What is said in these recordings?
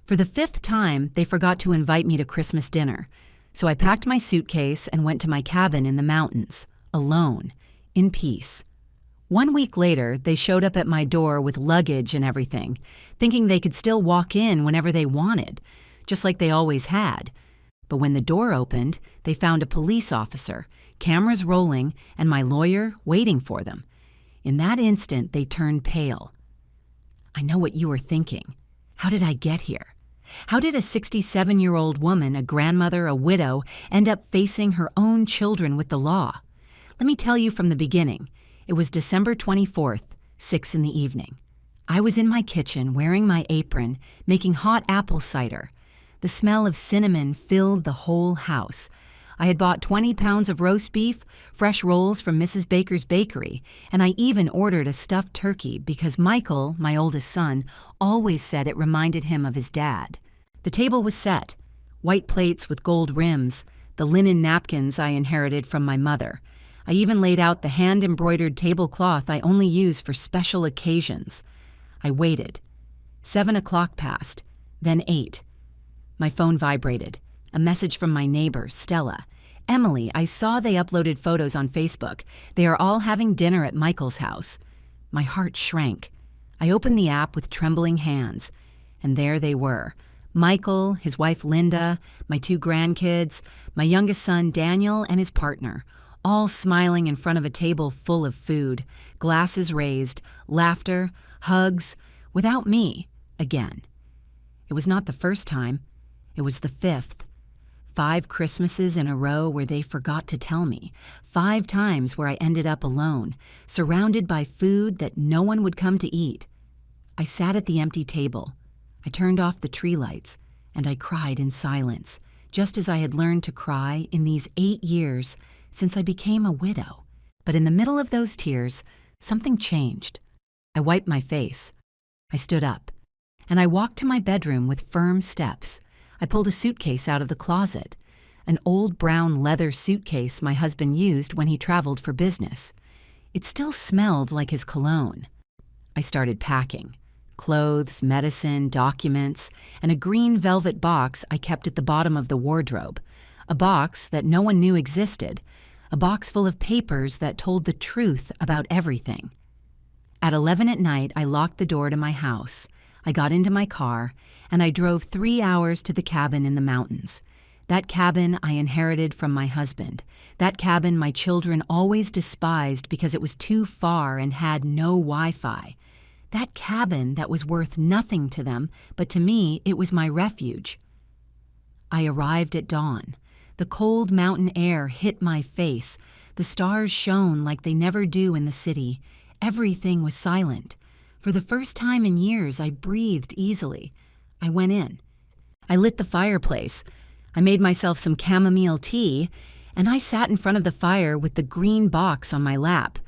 For the 5th time, they forgot to invite me to Christmas dinner, so I packed my suitcase and went to my cabin in the mountains, alone, in peace. 1 week later, they showed up at my door with luggage and everything, thinking they could still walk in whenever they wanted, just like they always had. But when the door opened, they found a police officer, cameras rolling, and my lawyer waiting for them. In that instant, they turned pale. I know what you are thinking. How did I get here? How did a 67-year-old woman, a grandmother, a widow, end up facing her own children with the law? Let me tell you from the beginning. It was December 24th, 6 in the evening. I was in my kitchen wearing my apron, making hot apple cider. The smell of cinnamon filled the whole house. I had bought 20 pounds of roast beef, fresh rolls from Mrs. Baker's bakery, and I even ordered a stuffed turkey because Michael, my oldest son, always said it reminded him of his dad. The table was set, white plates with gold rims, the linen napkins I inherited from my mother. I even laid out the hand-embroidered tablecloth I only use for special occasions. I waited. 7 o'clock passed, then 8. My phone vibrated. A message from my neighbor, Stella. Emily, I saw they uploaded photos on Facebook. They are all having dinner at Michael's house. My heart shrank. I opened the app with trembling hands. And there they were. Michael, his wife Linda, my 2 grandkids, my youngest son Daniel, and his partner, all smiling in front of a table full of food, glasses raised, laughter, hugs, without me, again. It was not the first time. It was the 5th. 5 Christmases in a row where they forgot to tell me. 5 times where I ended up alone, surrounded by food that no one would come to eat. I sat at the empty table. I turned off the tree lights, and I cried in silence, just as I had learned to cry in these 8 years since I became a widow. But in the middle of those tears, something changed. I wiped my face. I stood up, and I walked to my bedroom with firm steps. I pulled a suitcase out of the closet, an old brown leather suitcase my husband used when he traveled for business. It still smelled like his cologne. I started packing. Clothes, medicine, documents, and a green velvet box I kept at the bottom of the wardrobe. A box that no one knew existed. A box full of papers that told the truth about everything. At 11 at night, I locked the door to my house. I got into my car, and I drove 3 hours to the cabin in the mountains. That cabin I inherited from my husband. That cabin my children always despised because it was too far and had no Wi-Fi. That cabin that was worth nothing to them, but to me it was my refuge. I arrived at dawn. The cold mountain air hit my face. The stars shone like they never do in the city. Everything was silent. For the first time in years, I breathed easily. I went in. I lit the fireplace. I made myself some chamomile tea, and I sat in front of the fire with the green box on my lap.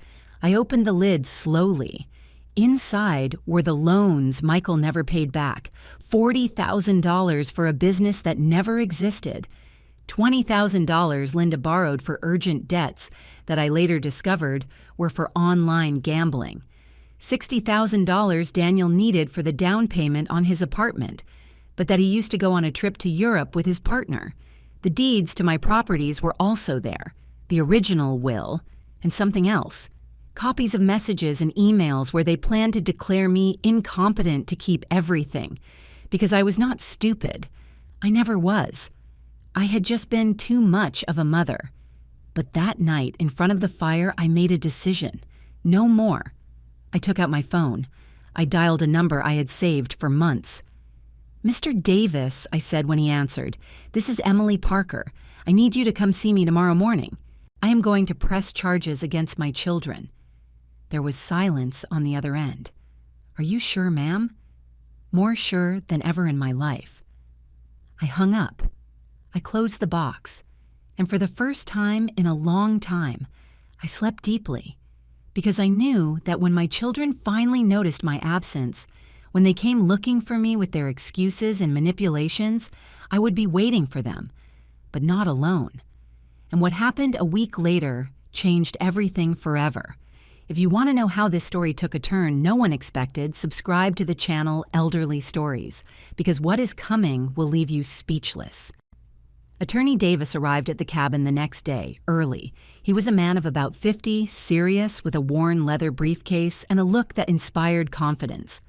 I opened the lid slowly. Inside were the loans Michael never paid back, $40,000 for a business that never existed, $20,000 Linda borrowed for urgent debts that I later discovered were for online gambling, $60,000 Daniel needed for the down payment on his apartment, but that he used to go on a trip to Europe with his partner. The deeds to my properties were also there, the original will, and something else. Copies of messages and emails where they planned to declare me incompetent to keep everything, because I was not stupid. I never was. I had just been too much of a mother. But that night, in front of the fire, I made a decision. No more. I took out my phone. I dialed a number I had saved for months. "Mr. Davis," I said when he answered, "this is Emily Parker. I need you to come see me tomorrow morning. I am going to press charges against my children." There was silence on the other end. "Are you sure, ma'am?" More sure than ever in my life. I hung up. I closed the box. And for the first time in a long time, I slept deeply, because I knew that when my children finally noticed my absence, when they came looking for me with their excuses and manipulations, I would be waiting for them, but not alone. And what happened a week later changed everything forever. If you want to know how this story took a turn no one expected, subscribe to the channel Elderly Stories, because what is coming will leave you speechless. Attorney Davis arrived at the cabin the next day, early. He was a man of about 50, serious, with a worn leather briefcase and a look that inspired confidence.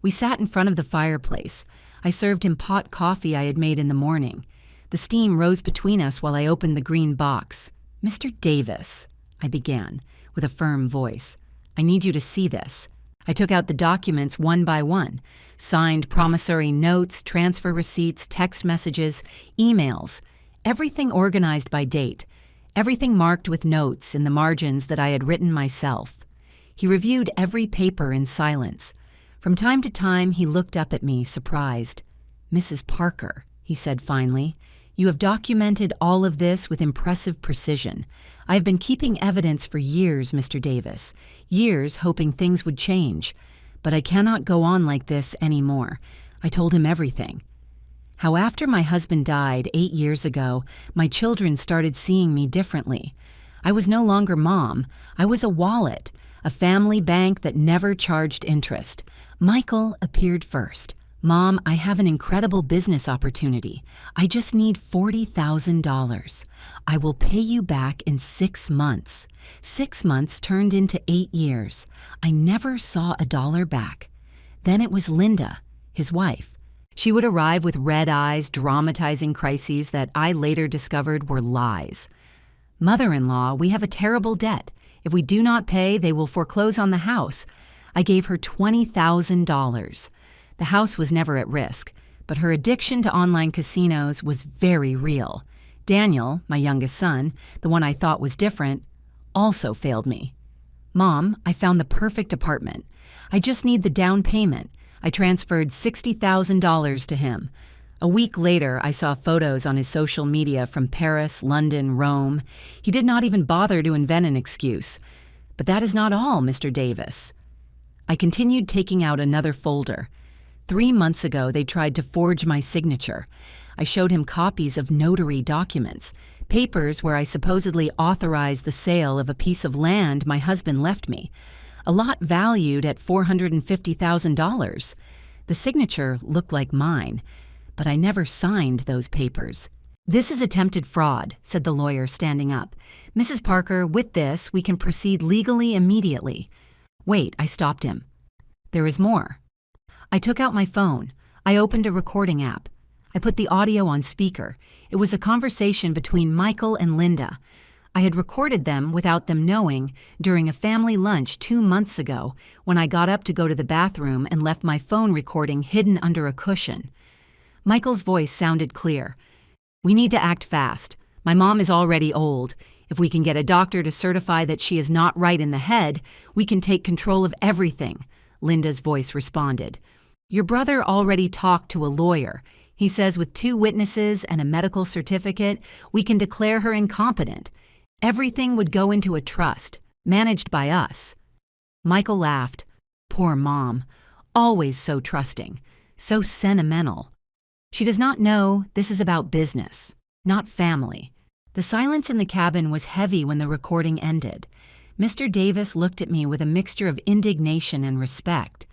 We sat in front of the fireplace. I served him pot coffee I had made in the morning. The steam rose between us while I opened the green box. "Mr. Davis," I began, with a firm voice, "I need you to see this." I took out the documents one by one, signed promissory notes, transfer receipts, text messages, emails, everything organized by date, everything marked with notes in the margins that I had written myself. He reviewed every paper in silence. From time to time, he looked up at me, surprised. "Mrs. Parker," he said finally, "you have documented all of this with impressive precision. I have been keeping evidence for years, Mr. Davis, years hoping things would change. But I cannot go on like this anymore." I told him everything. How after my husband died 8 years ago, my children started seeing me differently. I was no longer mom. I was a wallet, a family bank that never charged interest. Michael appeared first. "Mom, I have an incredible business opportunity. I just need $40,000. I will pay you back in 6 months. 6 months turned into 8 years. I never saw a dollar back." Then it was Linda, his wife. She would arrive with red eyes, dramatizing crises that I later discovered were lies. "Mother-in-law, we have a terrible debt. If we do not pay, they will foreclose on the house." I gave her $20,000. The house was never at risk, but her addiction to online casinos was very real. Daniel, my youngest son, the one I thought was different, also failed me. "Mom, I found the perfect apartment. I just need the down payment." I transferred $60,000 to him. A week later, I saw photos on his social media from Paris, London, Rome. He did not even bother to invent an excuse. But that is not all, Mr. Davis. I continued taking out another folder. 3 months ago, they tried to forge my signature. I showed him copies of notary documents, papers where I supposedly authorized the sale of a piece of land my husband left me, a lot valued at $450,000. The signature looked like mine, but I never signed those papers. "This is attempted fraud," said the lawyer, standing up. "Mrs. Parker, with this, we can proceed legally immediately." "Wait," I stopped him. "There is more." I took out my phone. I opened a recording app. I put the audio on speaker. It was a conversation between Michael and Linda. I had recorded them without them knowing during a family lunch 2 months ago when I got up to go to the bathroom and left my phone recording hidden under a cushion. Michael's voice sounded clear. "We need to act fast. My mom is already old. If we can get a doctor to certify that she is not right in the head, we can take control of everything," Linda's voice responded. "Your brother already talked to a lawyer. He says with 2 witnesses and a medical certificate, we can declare her incompetent. Everything would go into a trust, managed by us." Michael laughed. "Poor Mom. Always so trusting, so sentimental. She does not know this is about business, not family." The silence in the cabin was heavy when the recording ended. Mr. Davis looked at me with a mixture of indignation and respect.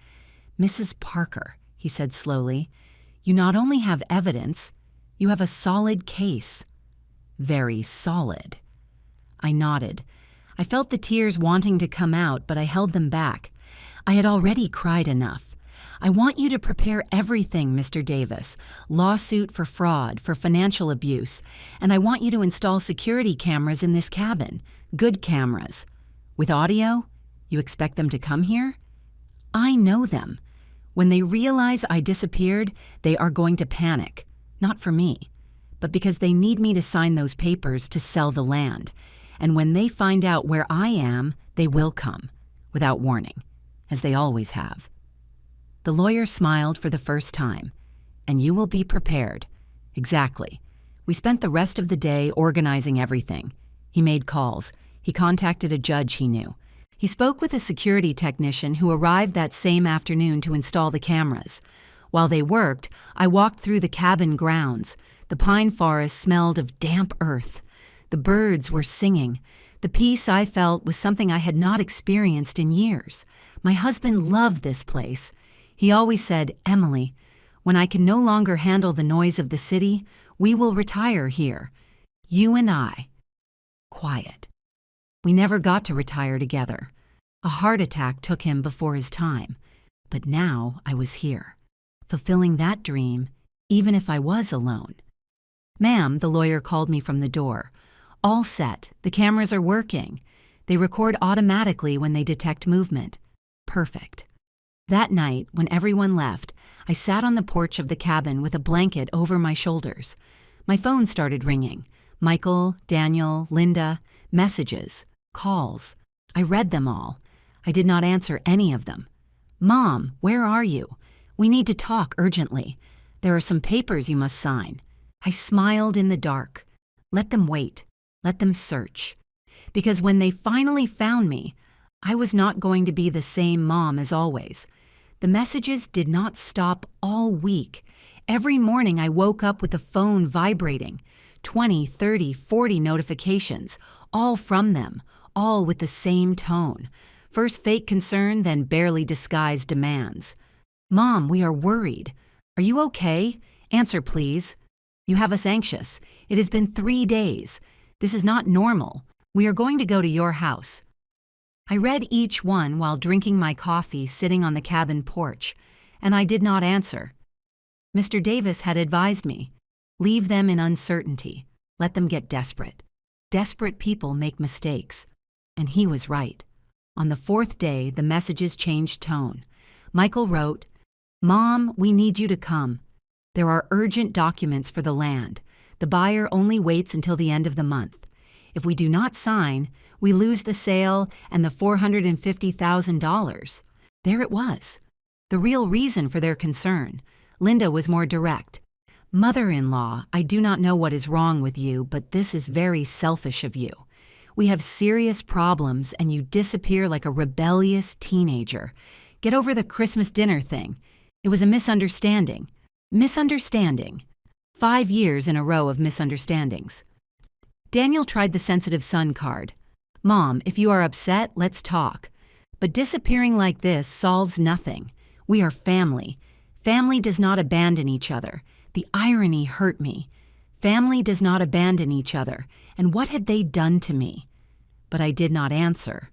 "Mrs. Parker," he said slowly, "you not only have evidence, you have a solid case. Very solid." I nodded. I felt the tears wanting to come out, but I held them back. I had already cried enough. "I want you to prepare everything, Mr. Davis. Lawsuit for fraud, for financial abuse, and I want you to install security cameras in this cabin. Good cameras. With audio? You expect them to come here? I know them. When they realize I disappeared, they are going to panic. Not for me, but because they need me to sign those papers to sell the land. And when they find out where I am, they will come, without warning, as they always have." The lawyer smiled for the first time. "And you will be prepared." "Exactly." We spent the rest of the day organizing everything. He made calls. He contacted a judge he knew. He spoke with a security technician who arrived that same afternoon to install the cameras. While they worked, I walked through the cabin grounds. The pine forest smelled of damp earth. The birds were singing. The peace I felt was something I had not experienced in years. My husband loved this place. He always said, "Emily, when I can no longer handle the noise of the city, we will retire here. You and I." Quiet. We never got to retire together. A heart attack took him before his time. But now I was here, fulfilling that dream, even if I was alone. "Ma'am," the lawyer called me from the door. "All set. The cameras are working. They record automatically when they detect movement." Perfect. That night, when everyone left, I sat on the porch of the cabin with a blanket over my shoulders. My phone started ringing. Michael, Daniel, Linda, messages, calls. I read them all. I did not answer any of them. "Mom, where are you? We need to talk urgently. There are some papers you must sign." I smiled in the dark. Let them wait. Let them search. Because when they finally found me, I was not going to be the same mom as always. The messages did not stop all week. Every morning I woke up with the phone vibrating. 20, 30, 40 notifications, all from them, all with the same tone. First fake concern, then barely disguised demands. "Mom, we are worried. Are you okay? Answer, please. You have us anxious. It has been 3 days. This is not normal. We are going to go to your house." I read each one while drinking my coffee sitting on the cabin porch, and I did not answer. Mr. Davis had advised me, leave them in uncertainty. Let them get desperate. Desperate people make mistakes. And he was right. On the 4th day, the messages changed tone. Michael wrote, "Mom, we need you to come. There are urgent documents for the land. The buyer only waits until the end of the month. If we do not sign, we lose the sale and the $450,000. There it was. The real reason for their concern. Linda was more direct. "Mother-in-law, I do not know what is wrong with you, but this is very selfish of you. We have serious problems and you disappear like a rebellious teenager. Get over the Christmas dinner thing. It was a misunderstanding. Misunderstanding. 5 years in a row of misunderstandings." Daniel tried the sensitive son card. "Mom, if you are upset, let's talk. But disappearing like this solves nothing. We are family. Family does not abandon each other. The irony hurt me. Family does not abandon each other. And what had they done to me?" But I did not answer.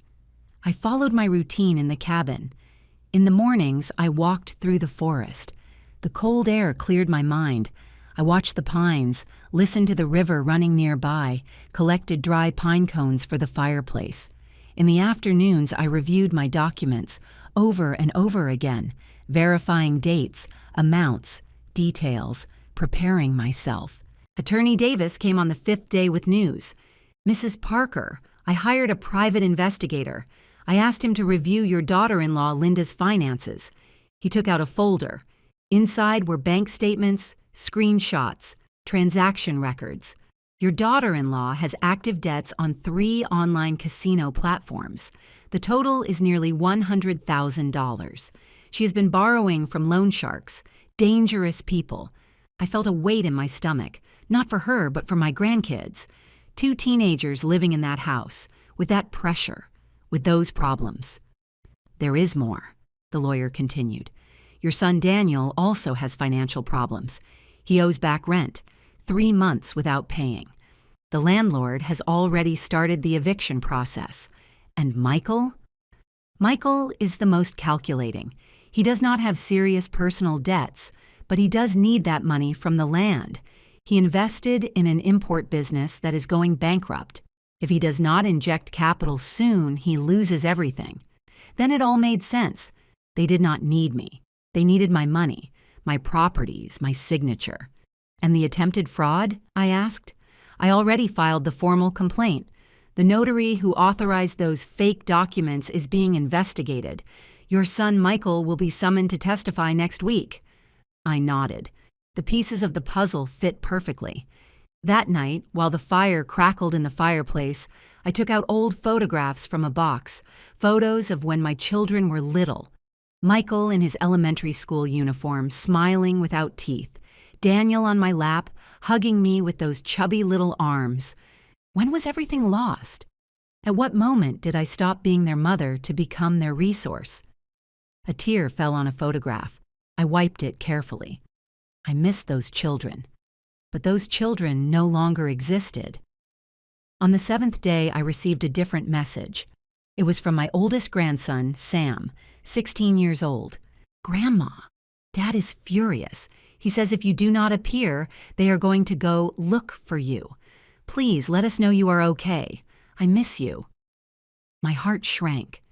I followed my routine in the cabin. In the mornings, I walked through the forest. The cold air cleared my mind. I watched the pines, listened to the river running nearby, collected dry pine cones for the fireplace. In the afternoons, I reviewed my documents over and over again, verifying dates, amounts, details, preparing myself. Attorney Davis came on the 5th day with news. "Mrs. Parker, I hired a private investigator. I asked him to review your daughter-in-law Linda's finances." He took out a folder. Inside were bank statements, screenshots, transaction records. "Your daughter-in-law has active debts on 3 online casino platforms. The total is nearly $100,000. She has been borrowing from loan sharks, dangerous people." I felt a weight in my stomach, not for her, but for my grandkids. 2 teenagers living in that house, with that pressure, with those problems. "There is more," the lawyer continued. "Your son Daniel also has financial problems. He owes back rent, 3 months without paying. The landlord has already started the eviction process. And Michael? Michael is the most calculating. He does not have serious personal debts, but he does need that money from the land. He invested in an import business that is going bankrupt. If he does not inject capital soon, he loses everything." Then it all made sense. They did not need me. They needed my money, my properties, my signature. "And the attempted fraud?" I asked. "I already filed the formal complaint. The notary who authorized those fake documents is being investigated. Your son Michael will be summoned to testify next week." I nodded. The pieces of the puzzle fit perfectly. That night, while the fire crackled in the fireplace, I took out old photographs from a box, photos of when my children were little. Michael in his elementary school uniform, smiling without teeth. Daniel on my lap, hugging me with those chubby little arms. When was everything lost? At what moment did I stop being their mother to become their resource? A tear fell on a photograph. I wiped it carefully. I missed those children. But those children no longer existed. On the 7th day, I received a different message. It was from my oldest grandson, Sam, 16 years old. "Grandma, Dad is furious. He says if you do not appear, they are going to go look for you. Please let us know you are okay. I miss you." My heart shrank.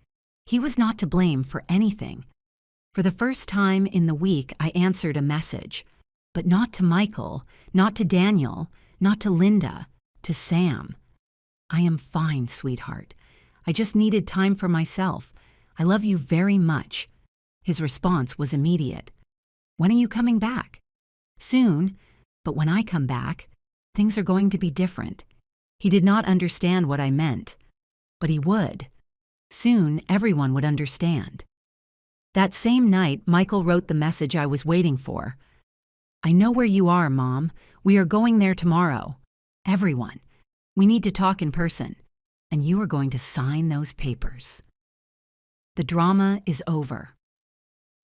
He was not to blame for anything. For the first time in the week, I answered a message. But not to Michael, not to Daniel, not to Linda, to Sam. "I am fine, sweetheart. I just needed time for myself. I love you very much." His response was immediate. "When are you coming back?" "Soon, but when I come back, things are going to be different." He did not understand what I meant, but he would. Soon, everyone would understand. That same night, Michael wrote the message I was waiting for. "I know where you are, Mom. We are going there tomorrow. Everyone. We need to talk in person. And you are going to sign those papers." The drama is over.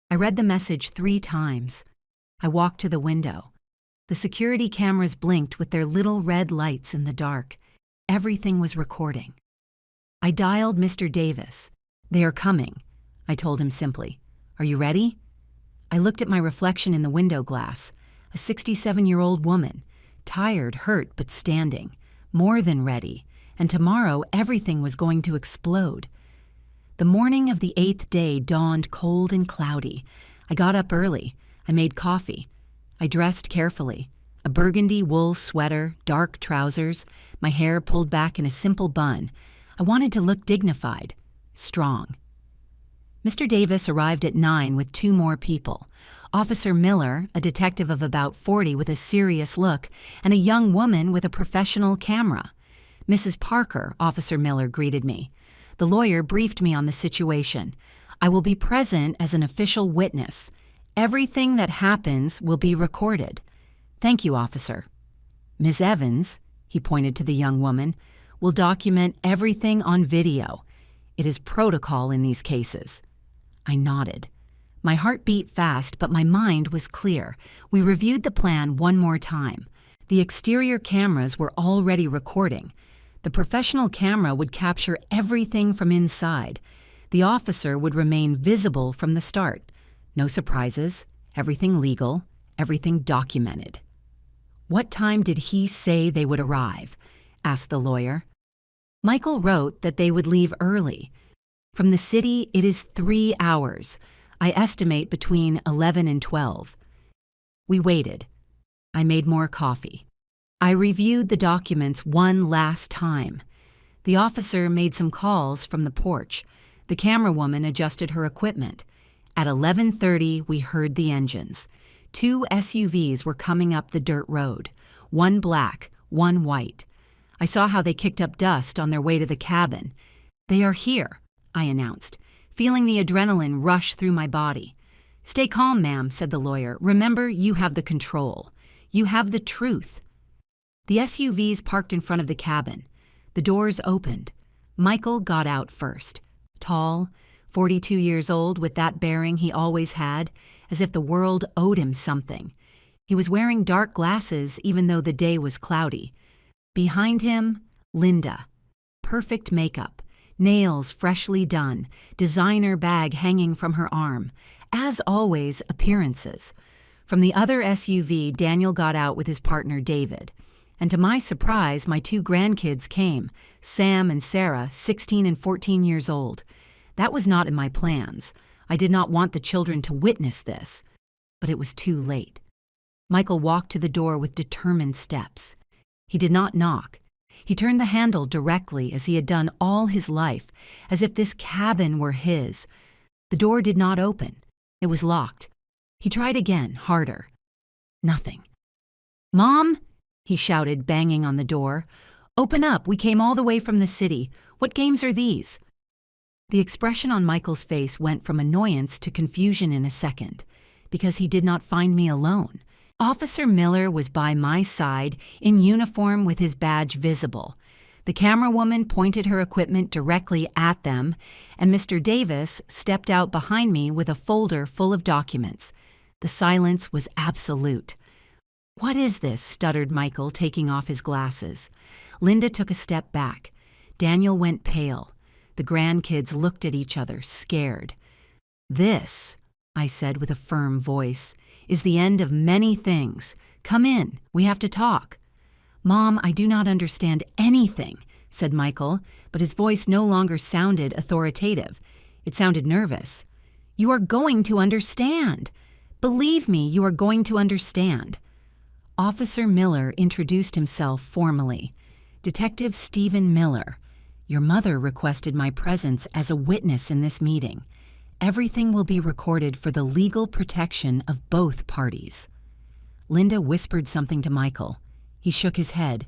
I read the message 3 times. I walked to the window. The security cameras blinked with their little red lights in the dark. Everything was recording. I dialed Mr. Davis. "They are coming," I told him simply. "Are you ready?" I looked at my reflection in the window glass. A 67-year-old woman, tired, hurt, but standing, more than ready, and tomorrow everything was going to explode. The morning of the 8th day dawned cold and cloudy. I got up early. I made coffee. I dressed carefully. A burgundy wool sweater, dark trousers, my hair pulled back in a simple bun. I wanted to look dignified, strong. Mr. Davis arrived at 9 with 2 more people. Officer Miller, a detective of about 40 with a serious look, and a young woman with a professional camera. "Mrs. Parker," Officer Miller greeted me. The lawyer briefed me on the situation. "I will be present as an official witness. Everything that happens will be recorded." "Thank you, officer." "Ms. Evans," he pointed to the young woman, "will document everything on video. It is protocol in these cases." I nodded. My heart beat fast, but my mind was clear. We reviewed the plan one more time. The exterior cameras were already recording. The professional camera would capture everything from inside. The officer would remain visible from the start. No surprises, everything legal, everything documented. "What time did he say they would arrive?" asked the lawyer. Michael wrote that they would leave early. From the city, it is 3 hours. I estimate between 11 and 12. We waited. I made more coffee. I reviewed the documents one last time. The officer made some calls from the porch. The camera woman adjusted her equipment. At 11:30, we heard the engines. 2 SUVs were coming up the dirt road, one black, one white. I saw how they kicked up dust on their way to the cabin. "They are here," I announced, feeling the adrenaline rush through my body. "Stay calm, ma'am," said the lawyer. "Remember, you have the control. You have the truth." The SUVs parked in front of the cabin. The doors opened. Michael got out first. Tall, 42 years old, with that bearing he always had, as if the world owed him something. He was wearing dark glasses even though the day was cloudy. Behind him, Linda. Perfect makeup. Nails freshly done, designer bag hanging from her arm. As always, appearances. From the other SUV, Daniel got out with his partner David. And to my surprise, my 2 grandkids came, Sam and Sarah, 16 and 14 years old. That was not in my plans. I did not want the children to witness this. But it was too late. Michael walked to the door with determined steps. He did not knock. He turned the handle directly as he had done all his life, as if this cabin were his. The door did not open. It was locked. He tried again, harder. Nothing. "Mom!" he shouted, banging on the door. "Open up, we came all the way from the city. What games are these?" The expression on Michael's face went from annoyance to confusion in a second, because he did not find me alone. Officer Miller was by my side, in uniform with his badge visible. The camera woman pointed her equipment directly at them, and Mr. Davis stepped out behind me with a folder full of documents. The silence was absolute. "What is this?" stuttered Michael, taking off his glasses. Linda took a step back. Daniel went pale. The grandkids looked at each other, scared. "This," I said with a firm voice, "is the end of many things. Come in. We have to talk." "Mom, I do not understand anything," said Michael, but his voice no longer sounded authoritative. It sounded nervous. "You are going to understand. Believe me, you are going to understand." Officer Miller introduced himself formally. "Detective Stephen Miller. Your mother requested my presence as a witness in this meeting. Everything will be recorded for the legal protection of both parties." Linda whispered something to Michael. He shook his head.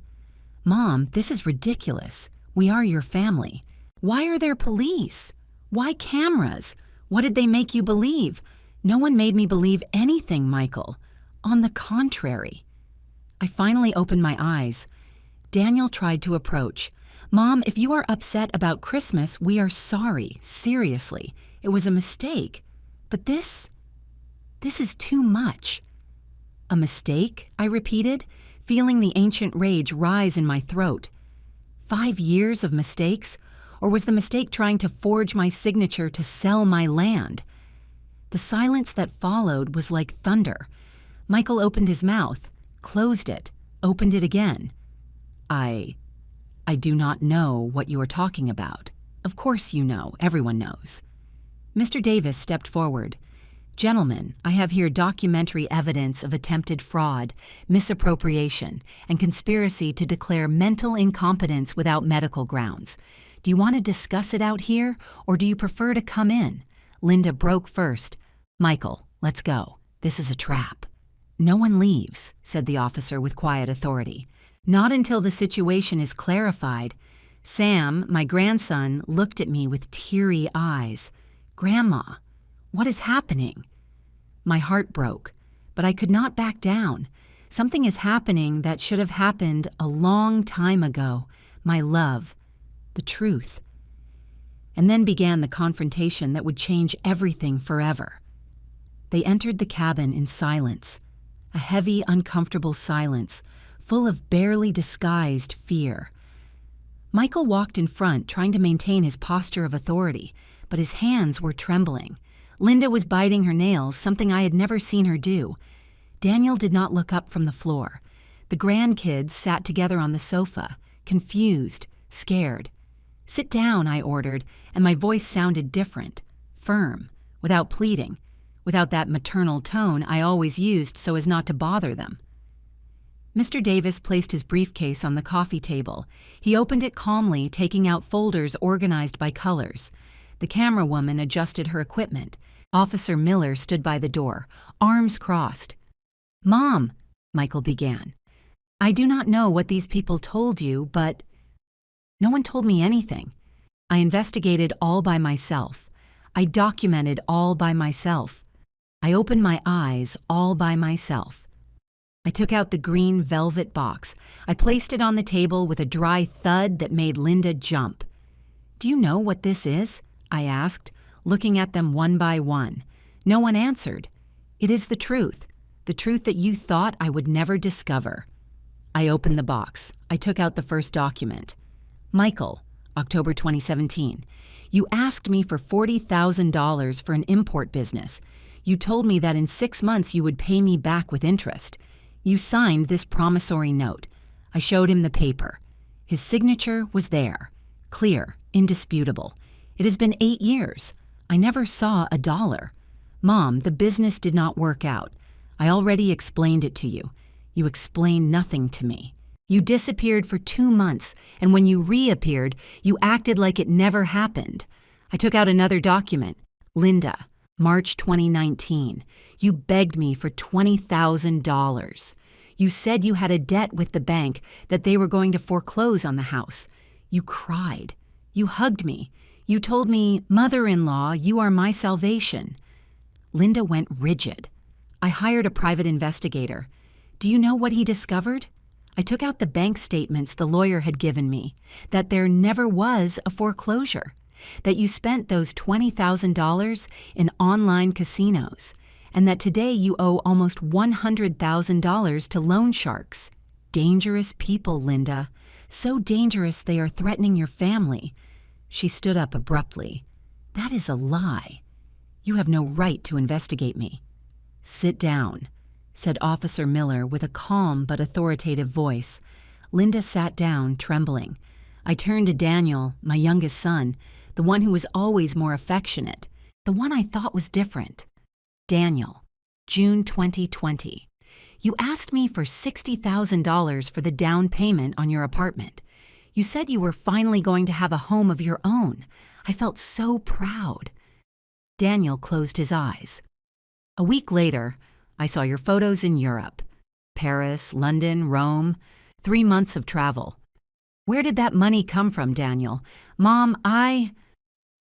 "Mom, this is ridiculous. We are your family. Why are there police? Why cameras? What did they make you believe?" "No one made me believe anything, Michael. On the contrary." I finally opened my eyes. Daniel tried to approach. "Mom, if you are upset about Christmas, we are sorry. Seriously. It was a mistake. But this is too much." "A mistake?" I repeated, feeling the ancient rage rise in my throat. 5 years of mistakes? Or was the mistake trying to forge my signature to sell my land? The silence that followed was like thunder. Michael opened his mouth, closed it, opened it again. I do not know what you are talking about." "Of course you know. Everyone knows." Mr. Davis stepped forward. "Gentlemen, I have here documentary evidence of attempted fraud, misappropriation, and conspiracy to declare mental incompetence without medical grounds. Do you want to discuss it out here, or do you prefer to come in?" Linda broke first. "Michael, let's go. This is a trap." "No one leaves," said the officer with quiet authority. "Not until the situation is clarified." Sam, my grandson, looked at me with teary eyes. "Grandma, what is happening?" My heart broke, but I could not back down. Something is happening that should have happened a long time ago. My love, the truth. And then began the confrontation that would change everything forever. They entered the cabin in silence, a heavy, uncomfortable silence, full of barely disguised fear. Michael walked in front, trying to maintain his posture of authority, but his hands were trembling. Linda was biting her nails, something I had never seen her do. Daniel did not look up from the floor. The grandkids sat together on the sofa, confused, scared. "Sit down," I ordered, and my voice sounded different, firm, without pleading, without that maternal tone I always used so as not to bother them. Mr. Davis placed his briefcase on the coffee table. He opened it calmly, taking out folders organized by colors. The camera woman adjusted her equipment. Officer Miller stood by the door, arms crossed. "Mom," Michael began, "I do not know what these people told you, but—" "No one told me anything. I investigated all by myself. I documented all by myself. I opened my eyes all by myself." I took out the green velvet box. I placed it on the table with a dry thud that made Linda jump. "Do you know what this is?" I asked, looking at them one by one. No one answered. "It is the truth that you thought I would never discover." I opened the box. I took out the first document. "Michael, October 2017. You asked me for $40,000 for an import business. You told me that in 6 months you would pay me back with interest. You signed this promissory note." I showed him the paper. His signature was there, clear, indisputable. "It has been 8 years. I never saw a dollar. Mom, the business did not work out. I already explained it to you. You explained nothing to me. You disappeared for 2 months, and when you reappeared, you acted like it never happened." I took out another document. "Linda, March 2019. You begged me for $20,000. You said you had a debt with the bank, that they were going to foreclose on the house. You cried. You hugged me. You told me, 'Mother-in-law, you are my salvation.'" Linda went rigid. "I hired a private investigator. Do you know what he discovered? I took out the bank statements the lawyer had given me, that there never was a foreclosure, that you spent those $20,000 in online casinos, and that today you owe almost $100,000 to loan sharks. Dangerous people, Linda. So dangerous they are threatening your family. She stood up abruptly. That is a lie. You have no right to investigate me. Sit down, said Officer Miller with a calm but authoritative voice. Linda sat down, trembling. I turned to Daniel, my youngest son, the one who was always more affectionate, the one I thought was different. Daniel, June 2020. You asked me for $60,000 for the down payment on your apartment. You said you were finally going to have a home of your own. I felt so proud. Daniel closed his eyes. A week later, I saw your photos in Europe. Paris, London, Rome, 3 months of travel. Where did that money come from, Daniel? Mom,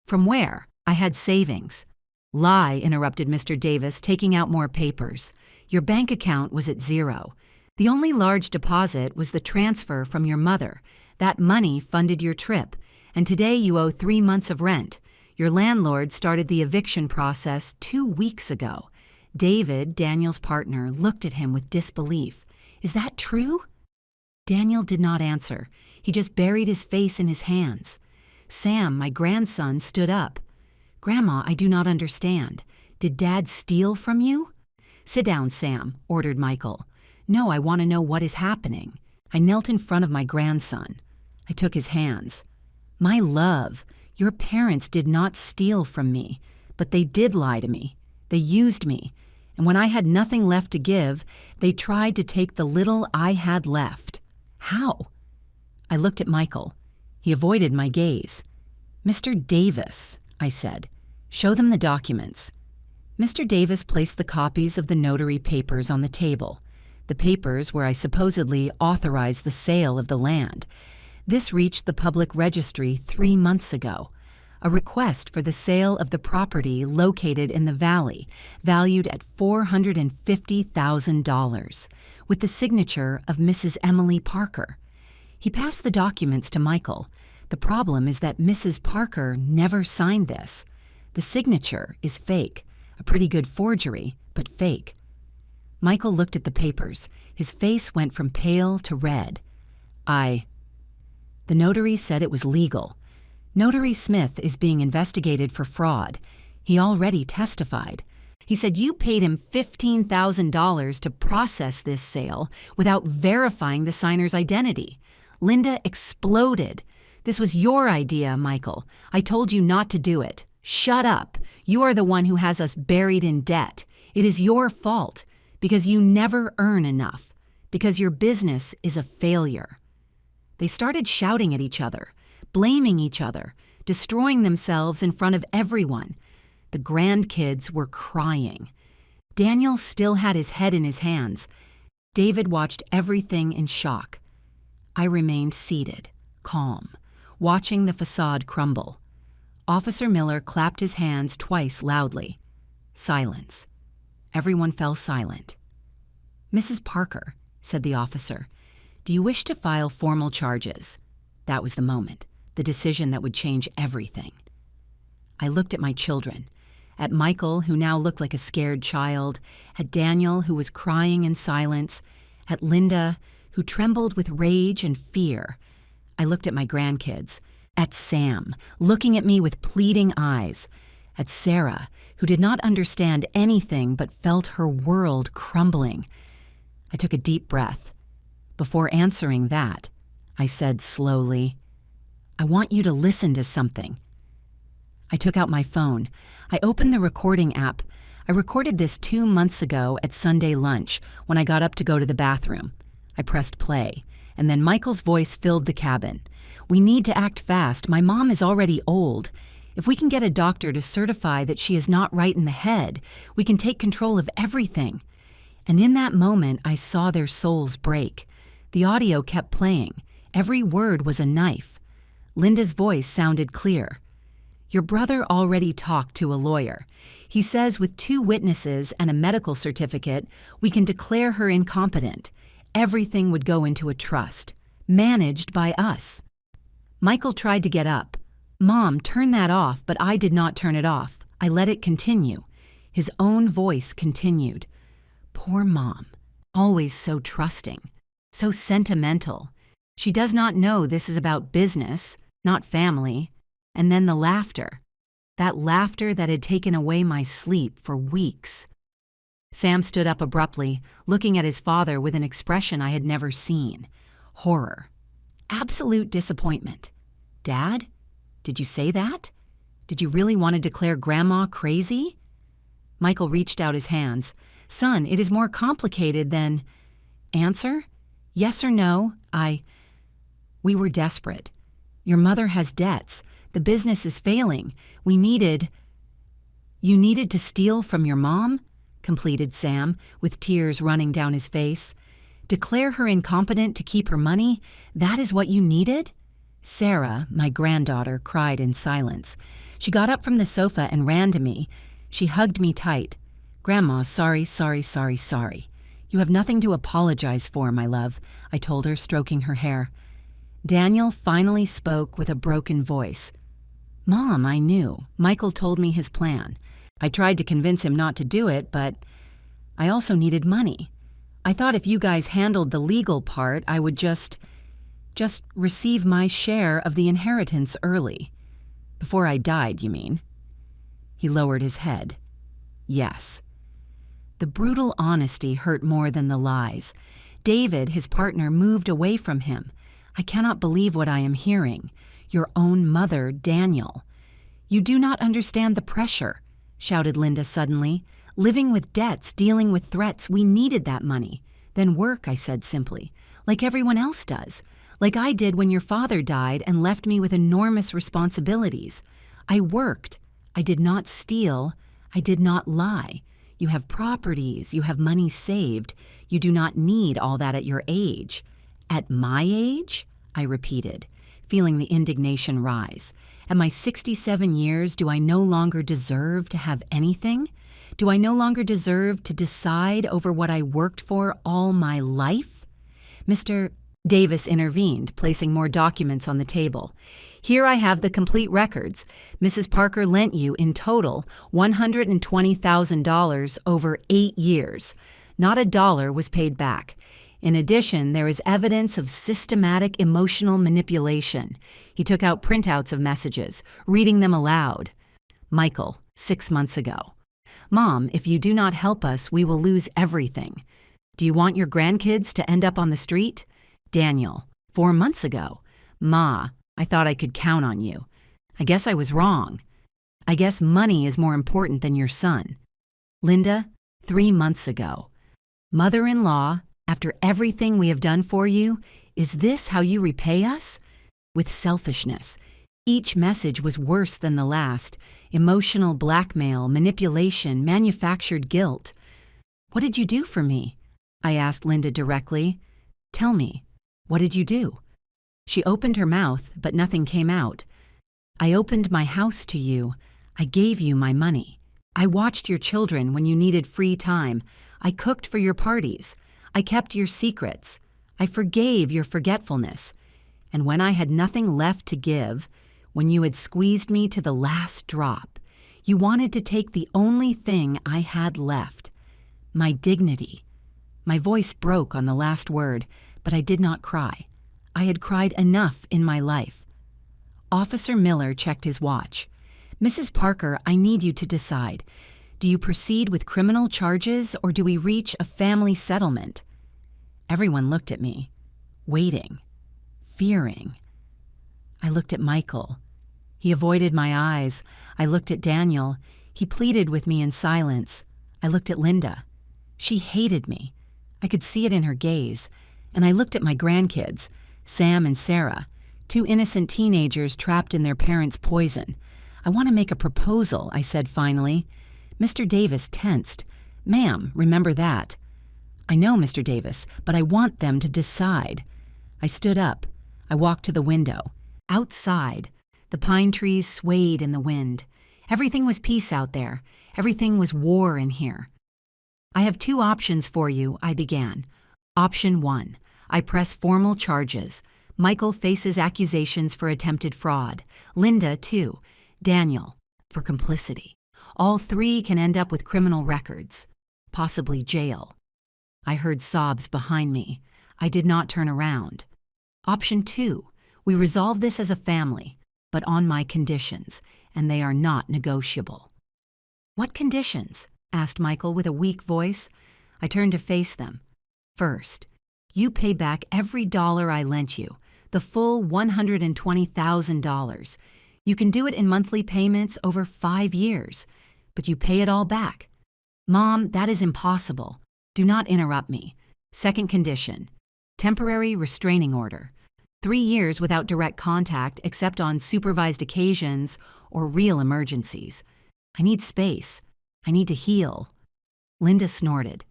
From where? I had savings. Lie, interrupted Mr. Davis, taking out more papers. Your bank account was at zero. The only large deposit was the transfer from your mother. That money funded your trip, and today you owe 3 months of rent. Your landlord started the eviction process 2 weeks ago. David, Daniel's partner, looked at him with disbelief. Is that true? Daniel did not answer. He just buried his face in his hands. Sam, my grandson, stood up. Grandma, I do not understand. Did Dad steal from you? Sit down, Sam, ordered Michael. No, I want to know what is happening. I knelt in front of my grandson. I took his hands. My love, your parents did not steal from me, but they did lie to me. They used me, and when I had nothing left to give, they tried to take the little I had left. How? I looked at Michael. He avoided my gaze. Mr. Davis, I said, show them the documents. Mr. Davis placed the copies of the notary papers on the table, the papers where I supposedly authorized the sale of the land. This reached the public registry 3 months ago. A request for the sale of the property located in the valley, valued at $450,000, with the signature of Mrs. Emily Parker. He passed the documents to Michael. The problem is that Mrs. Parker never signed this. The signature is fake, a pretty good forgery, but fake. Michael looked at the papers. His face went from pale to red. The notary said it was legal. Notary Smith is being investigated for fraud. He already testified. He said you paid him $15,000 to process this sale without verifying the signer's identity. Linda exploded. This was your idea, Michael. I told you not to do it. Shut up. You are the one who has us buried in debt. It is your fault, because you never earn enough, because your business is a failure. They started shouting at each other, blaming each other, destroying themselves in front of everyone. The grandkids were crying. Daniel still had his head in his hands. David watched everything in shock. I remained seated, calm, watching the facade crumble. Officer Miller clapped his hands twice loudly. Silence. Everyone fell silent. Mrs. Parker, said the officer, do you wish to file formal charges? That was the moment, the decision that would change everything. I looked at my children, at Michael, who now looked like a scared child, at Daniel, who was crying in silence, at Linda, who trembled with rage and fear. I looked at my grandkids, at Sam, looking at me with pleading eyes, at Sarah, who did not understand anything but felt her world crumbling. I took a deep breath. Before answering that, I said slowly, I want you to listen to something. I took out my phone. I opened the recording app. I recorded this 2 months ago at Sunday lunch when I got up to go to the bathroom. I pressed play, and then Michael's voice filled the cabin. We need to act fast. My mom is already old. If we can get a doctor to certify that she is not right in the head, we can take control of everything. And in that moment, I saw their souls break. The audio kept playing. Every word was a knife. Linda's voice sounded clear. Your brother already talked to a lawyer. He says with 2 witnesses and a medical certificate, we can declare her incompetent. Everything would go into a trust, managed by us. Michael tried to get up. Mom, turn that off, but I did not turn it off. I let it continue. His own voice continued. Poor Mom, always so trusting, so sentimental. She does not know this is about business, not family. And then the laughter. That laughter that had taken away my sleep for weeks. Sam stood up abruptly, looking at his father with an expression I had never seen. Horror. Absolute disappointment. Dad? Did you say that? Did you really want to declare Grandma crazy? Michael reached out his hands. Son, it is more complicated than... Answer? Yes or no? We were desperate. Your mother has debts. The business is failing. You needed to steal from your mom? Completed Sam, with tears running down his face. Declare her incompetent to keep her money? That is what you needed? Sarah, my granddaughter, cried in silence. She got up from the sofa and ran to me. She hugged me tight. Grandma, sorry. You have nothing to apologize for, my love, I told her, stroking her hair. Daniel finally spoke with a broken voice. Mom, I knew. Michael told me his plan. I tried to convince him not to do it, but I also needed money. I thought if you guys handled the legal part, I would just receive my share of the inheritance early. Before I died, you mean? He lowered his head. Yes. The brutal honesty hurt more than the lies. David, his partner, moved away from him. I cannot believe what I am hearing. Your own mother, Daniel. You do not understand the pressure, shouted Linda suddenly. Living with debts, dealing with threats, we needed that money. Then work, I said simply, like everyone else does. Like I did when your father died and left me with enormous responsibilities. I worked. I did not steal. I did not lie. You have properties. You have money saved. You do not need all that at your age. At my age? I repeated, feeling the indignation rise. At my 67 years, do I no longer deserve to have anything? Do I no longer deserve to decide over what I worked for all my life? Mr. Davis intervened, placing more documents on the table. Here I have the complete records. Mrs. Parker lent you, in total, $120,000 over 8 years. Not a dollar was paid back. In addition, there is evidence of systematic emotional manipulation. He took out printouts of messages, reading them aloud. Michael, 6 months ago. Mom, if you do not help us, we will lose everything. Do you want your grandkids to end up on the street? Daniel, 4 months ago. Ma, I thought I could count on you. I guess I was wrong. I guess money is more important than your son. Linda, 3 months ago. Mother-in-law, after everything we have done for you, is this how you repay us? With selfishness. Each message was worse than the last. Emotional blackmail, manipulation, manufactured guilt. What did you do for me? I asked Linda directly. Tell me, what did you do? She opened her mouth, but nothing came out. I opened my house to you. I gave you my money. I watched your children when you needed free time. I cooked for your parties. I kept your secrets. I forgave your forgetfulness. And when I had nothing left to give, when you had squeezed me to the last drop, you wanted to take the only thing I had left, my dignity. My voice broke on the last word, but I did not cry. I had cried enough in my life. Officer Miller checked his watch. Mrs. Parker, I need you to decide. Do you proceed with criminal charges or do we reach a family settlement? Everyone looked at me, waiting, fearing. I looked at Michael. He avoided my eyes. I looked at Daniel. He pleaded with me in silence. I looked at Linda. She hated me. I could see it in her gaze. And I looked at my grandkids, Sam and Sarah, 2 innocent teenagers trapped in their parents' poison. I want to make a proposal, I said finally. Mr. Davis tensed. Ma'am, remember that. I know, Mr. Davis, but I want them to decide. I stood up. I walked to the window. Outside, the pine trees swayed in the wind. Everything was peace out there. Everything was war in here. I have 2 options for you, I began. Option 1. I press formal charges. Michael faces accusations for attempted fraud. Linda, too. Daniel, for complicity. All three can end up with criminal records, possibly jail. I heard sobs behind me. I did not turn around. Option 2. We resolve this as a family, but on my conditions, and they are not negotiable. What conditions? Asked Michael with a weak voice. I turned to face them. First, you pay back every dollar I lent you, the full $120,000. You can do it in monthly payments over 5 years, but you pay it all back. Mom, that is impossible. Do not interrupt me. Second condition, temporary restraining order. 3 years without direct contact except on supervised occasions or real emergencies. I need space. I need to heal. Linda snorted.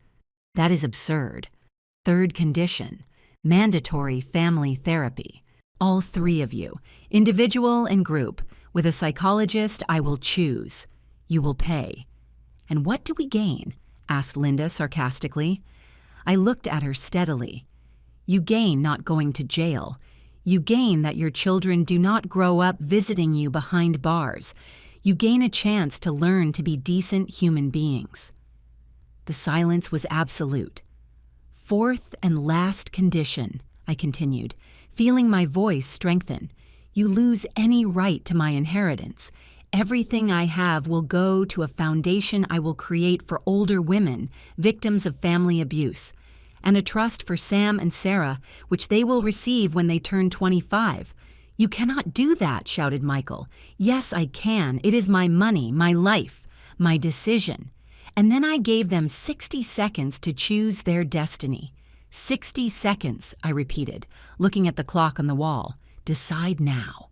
That is absurd. Third condition, mandatory family therapy. All 3 of you, individual and group, with a psychologist I will choose. You will pay. And what do we gain? Asked Linda sarcastically. I looked at her steadily. You gain not going to jail. You gain that your children do not grow up visiting you behind bars. You gain a chance to learn to be decent human beings. The silence was absolute. Fourth and last condition, I continued, feeling my voice strengthen. You lose any right to my inheritance. Everything I have will go to a foundation I will create for older women, victims of family abuse, and a trust for Sam and Sarah, which they will receive when they turn 25. You cannot do that, shouted Michael. Yes, I can. It is my money, my life, my decision. And then I gave them 60 seconds to choose their destiny. 60 seconds, I repeated, looking at the clock on the wall. Decide now.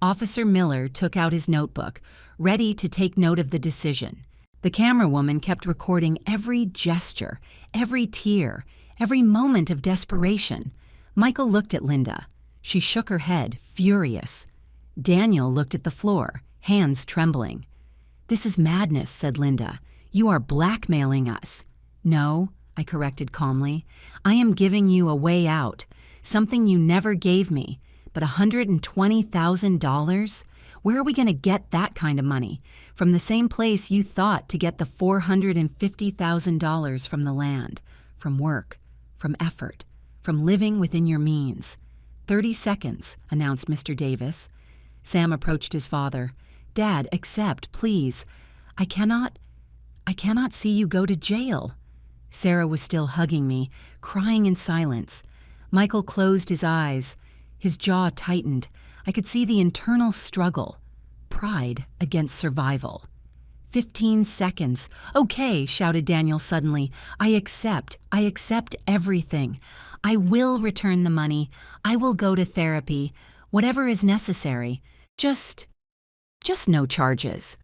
Officer Miller took out his notebook, ready to take note of the decision. The camera woman kept recording every gesture, every tear, every moment of desperation. Michael looked at Linda. She shook her head, furious. Daniel looked at the floor, hands trembling. This is madness, said Linda. You are blackmailing us. No, I corrected calmly. I am giving you a way out, something you never gave me. But $120,000? Where are we going to get that kind of money? From the same place you thought to get the $450,000 from the land, from work, from effort, from living within your means. 30 seconds, announced Mr. Davis. Sam approached his father. Dad, accept, please. I cannot see you go to jail. Sarah was still hugging me, crying in silence. Michael closed his eyes. His jaw tightened. I could see the internal struggle. Pride against survival. 15 seconds. Okay, shouted Daniel suddenly. I accept everything. I will return the money. I will go to therapy. Whatever is necessary. Just no charges.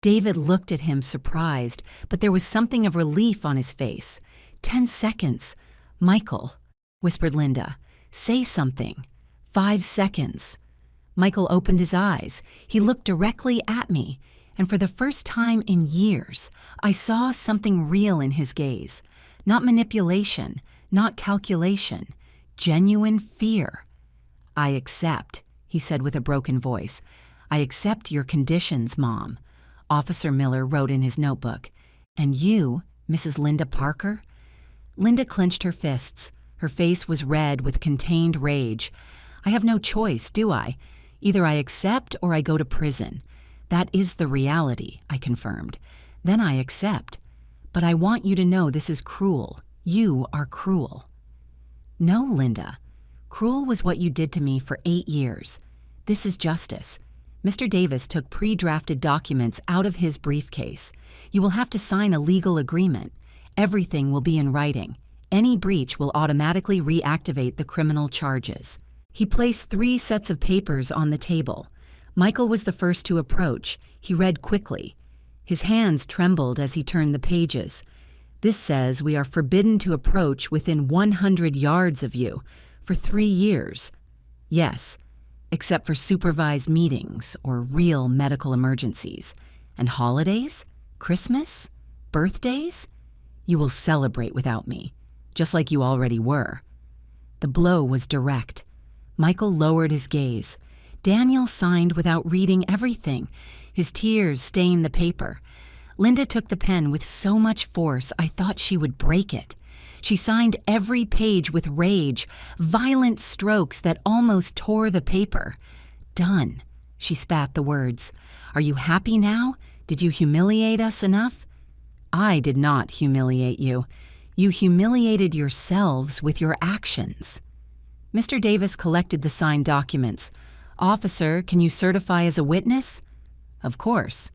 David looked at him surprised, but there was something of relief on his face. 10 seconds. Michael, whispered Linda, say something. 5 seconds. Michael opened his eyes. He looked directly at me, and for the first time in years, I saw something real in his gaze. Not manipulation, not calculation, genuine fear. I accept, he said with a broken voice. I accept your conditions, Mom. Officer Miller wrote in his notebook. And you, Mrs. Linda Parker? Linda clenched her fists. Her face was red with contained rage. I have no choice, do I? Either I accept or I go to prison. That is the reality, I confirmed. Then I accept. But I want you to know this is cruel. You are cruel. No, Linda. Cruel was what you did to me for 8 years. This is justice. Mr. Davis took pre-drafted documents out of his briefcase. You will have to sign a legal agreement. Everything will be in writing. Any breach will automatically reactivate the criminal charges. He placed 3 sets of papers on the table. Michael was the first to approach. He read quickly. His hands trembled as he turned the pages. This says we are forbidden to approach within 100 yards of you for 3 years. Yes, except for supervised meetings or real medical emergencies. And holidays? Christmas? Birthdays? You will celebrate without me. just like you already were." The blow was direct. Michael lowered his gaze. Daniel signed without reading everything. His tears stained the paper. Linda took the pen with so much force I thought she would break it. She signed every page with rage, violent strokes that almost tore the paper. "Done." She spat the words. "Are you happy now? Did you humiliate us enough?" "I did not humiliate you. You humiliated yourselves with your actions." Mr. Davis collected the signed documents. "Officer, can you certify as a witness?" "Of course."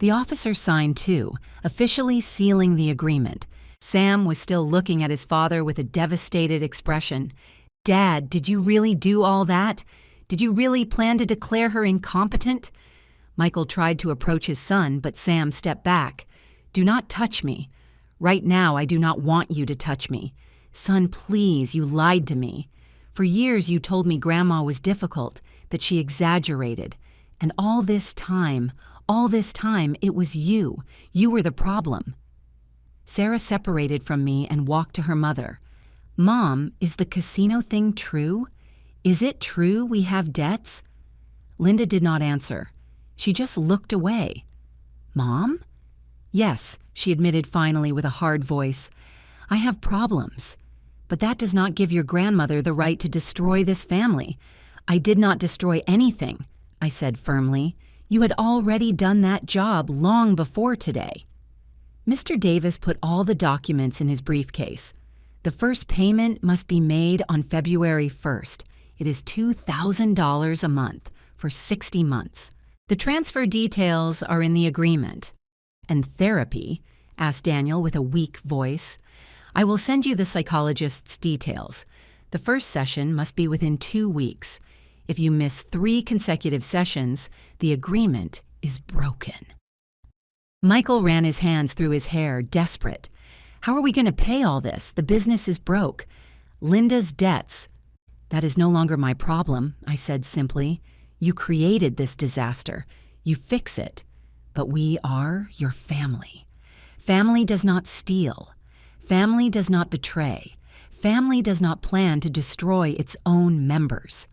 The officer signed too, officially sealing the agreement. Sam was still looking at his father with a devastated expression. "Dad, did you really do all that? Did you really plan to declare her incompetent?" Michael tried to approach his son, but Sam stepped back. "Do not touch me. Right now, I do not want you to touch me. Son, please, you lied to me. For years you told me Grandma was difficult, that she exaggerated. And all this time, it was you. You were the problem." Sarah separated from me and walked to her mother. "Mom, is the casino thing true? Is it true we have debts?" Linda did not answer. She just looked away. "Mom?" "Yes," she admitted finally with a hard voice. "I have problems. But that does not give your grandmother the right to destroy this family. I did not destroy anything," I said firmly. "You had already done that job long before today." Mr. Davis put all the documents in his briefcase. "The first payment must be made on February 1st. It is $2,000 a month for 60 months. The transfer details are in the agreement." "And therapy?" asked Daniel with a weak voice. "I will send you the psychologist's details. The first session must be within 2 weeks. If you miss 3 consecutive sessions, the agreement is broken." Michael ran his hands through his hair, desperate. "How are we going to pay all this? The business is broke. Linda's debts." "That is no longer my problem," I said simply. "You created this disaster. You fix it. But we are your family. Family does not steal. Family does not betray. Family does not plan to destroy its own members."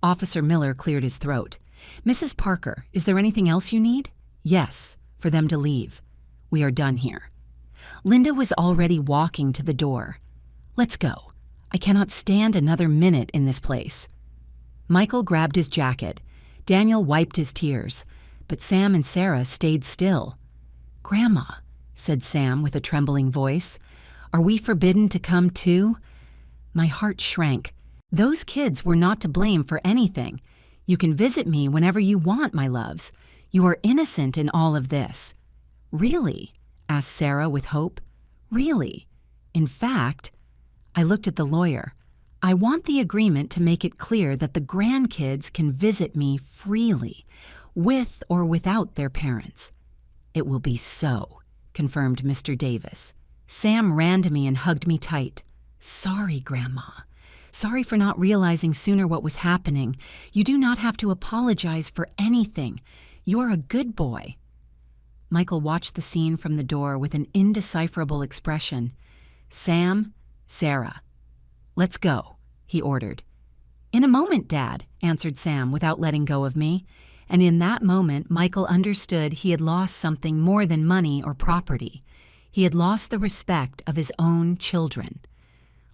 Officer Miller cleared his throat. "Mrs. Parker, is there anything else you need?" "Yes, for them to leave. We are done here." Linda was already walking to the door. "Let's go. I cannot stand another minute in this place." Michael grabbed his jacket. Daniel wiped his tears. But Sam and Sarah stayed still. "Grandma," said Sam with a trembling voice, "are we forbidden to come too?" My heart shrank. Those kids were not to blame for anything. "You can visit me whenever you want, my loves. You are innocent in all of this." "Really?" asked Sarah with hope. "Really? In fact," I looked at the lawyer, "I want the agreement to make it clear that the grandkids can visit me freely, with or without their parents." "It will be so," confirmed Mr. Davis. Sam ran to me and hugged me tight. "Sorry, Grandma. Sorry for not realizing sooner what was happening. You do not have to apologize for anything. You are a good boy." Michael watched the scene from the door with an indecipherable expression. "Sam, Sarah, let's go," he ordered. "In a moment, Dad," answered Sam without letting go of me. And in that moment, Michael understood he had lost something more than money or property. He had lost the respect of his own children.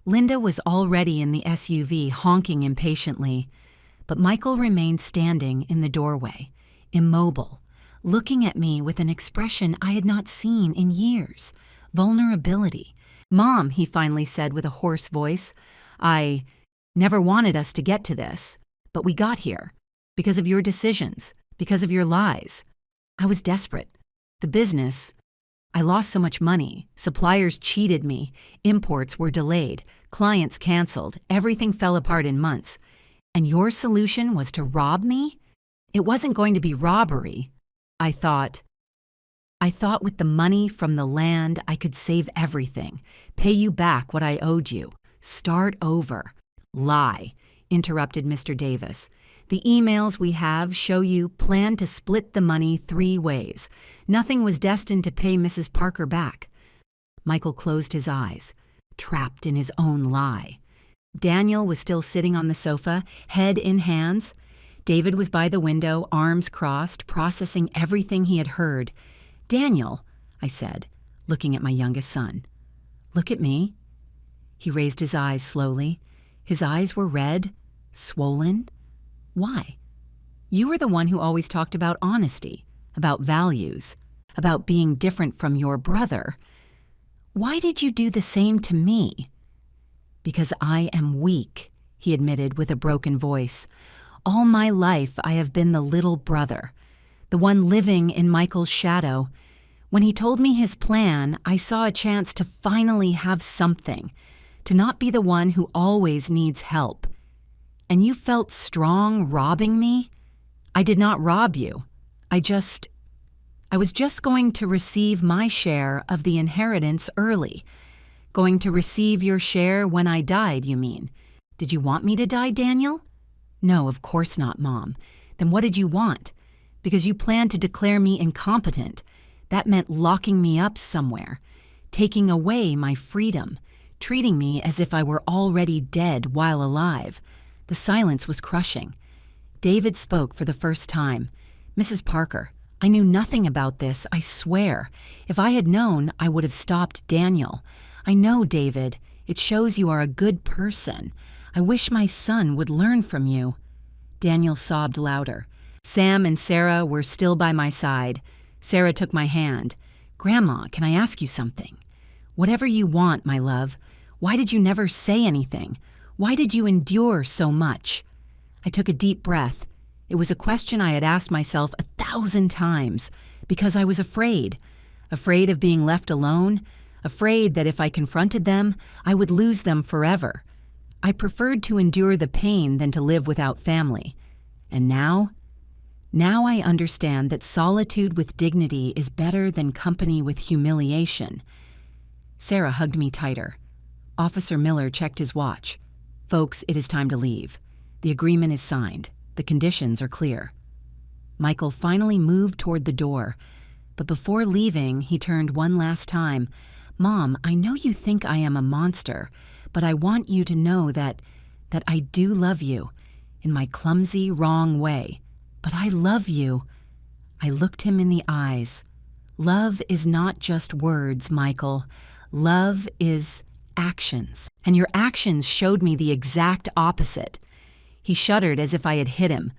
Linda was already in the SUV, honking impatiently. But Michael remained standing in the doorway, immobile, looking at me with an expression I had not seen in years, vulnerability. "Mom," he finally said with a hoarse voice, "I never wanted us to get to this, but we got here. Because of your decisions, because of your lies. I was desperate. The business, I lost so much money. Suppliers cheated me. Imports were delayed. Clients canceled. Everything fell apart in months. And your solution was to rob me? It wasn't going to be robbery. I thought with the money from the land, I could save everything, pay you back what I owed you, start over." "Lie," interrupted Mr. Davis. "The emails we have show you planned to split the money 3 ways. Nothing was destined to pay Mrs. Parker back." Michael closed his eyes. trapped in his own lie. Daniel was still sitting on the sofa, head in hands. David was by the window, arms crossed, processing everything he had heard. "Daniel," I said, looking at my youngest son. "Look at me." He raised his eyes slowly. His eyes were red, swollen. "Why?" "You were the one who always talked about honesty, about values, about being different from your brother. Why did you do the same to me?" "Because I am weak," he admitted with a broken voice. "All my life I have been the little brother, the one living in Michael's shadow. When he told me his plan, I saw a chance to finally have something, to not be the one who always needs help. And you felt strong robbing me? I did not rob you. I was just going to receive my share of the inheritance early. Going to receive your share when I died, you mean? Did you want me to die, Daniel?" "No, of course not, Mom." "Then what did you want? Because you planned to declare me incompetent. That meant locking me up somewhere, taking away my freedom, treating me as if I were already dead while alive." The silence was crushing. David spoke for the first time. "Mrs. Parker, I knew nothing about this, I swear. If I had known, I would have stopped Daniel. I know, David, it shows you are a good person. I wish my son would learn from you." Daniel sobbed louder. Sam and Sarah were still by my side. Sarah took my hand. "Grandma, can I ask you something?" "Whatever you want, my love. Why did you never say anything? Why did you endure so much?" I took a deep breath. It was a question I had asked myself 1,000 times, because I was afraid of being left alone, afraid that if I confronted them, I would lose them forever. I preferred to endure the pain than to live without family. And now I understand that solitude with dignity is better than company with humiliation. Sarah hugged me tighter. Officer Miller checked his watch. "Folks, it is time to leave. The agreement is signed. The conditions are clear." Michael finally moved toward the door, but before leaving, he turned one last time. "Mom, I know you think I am a monster, but I want you to know that I do love you, in my clumsy, wrong way. But I love you." I looked him in the eyes. "Love is not just words, Michael. Love is actions. And your actions showed me the exact opposite." He shuddered as if I had hit him.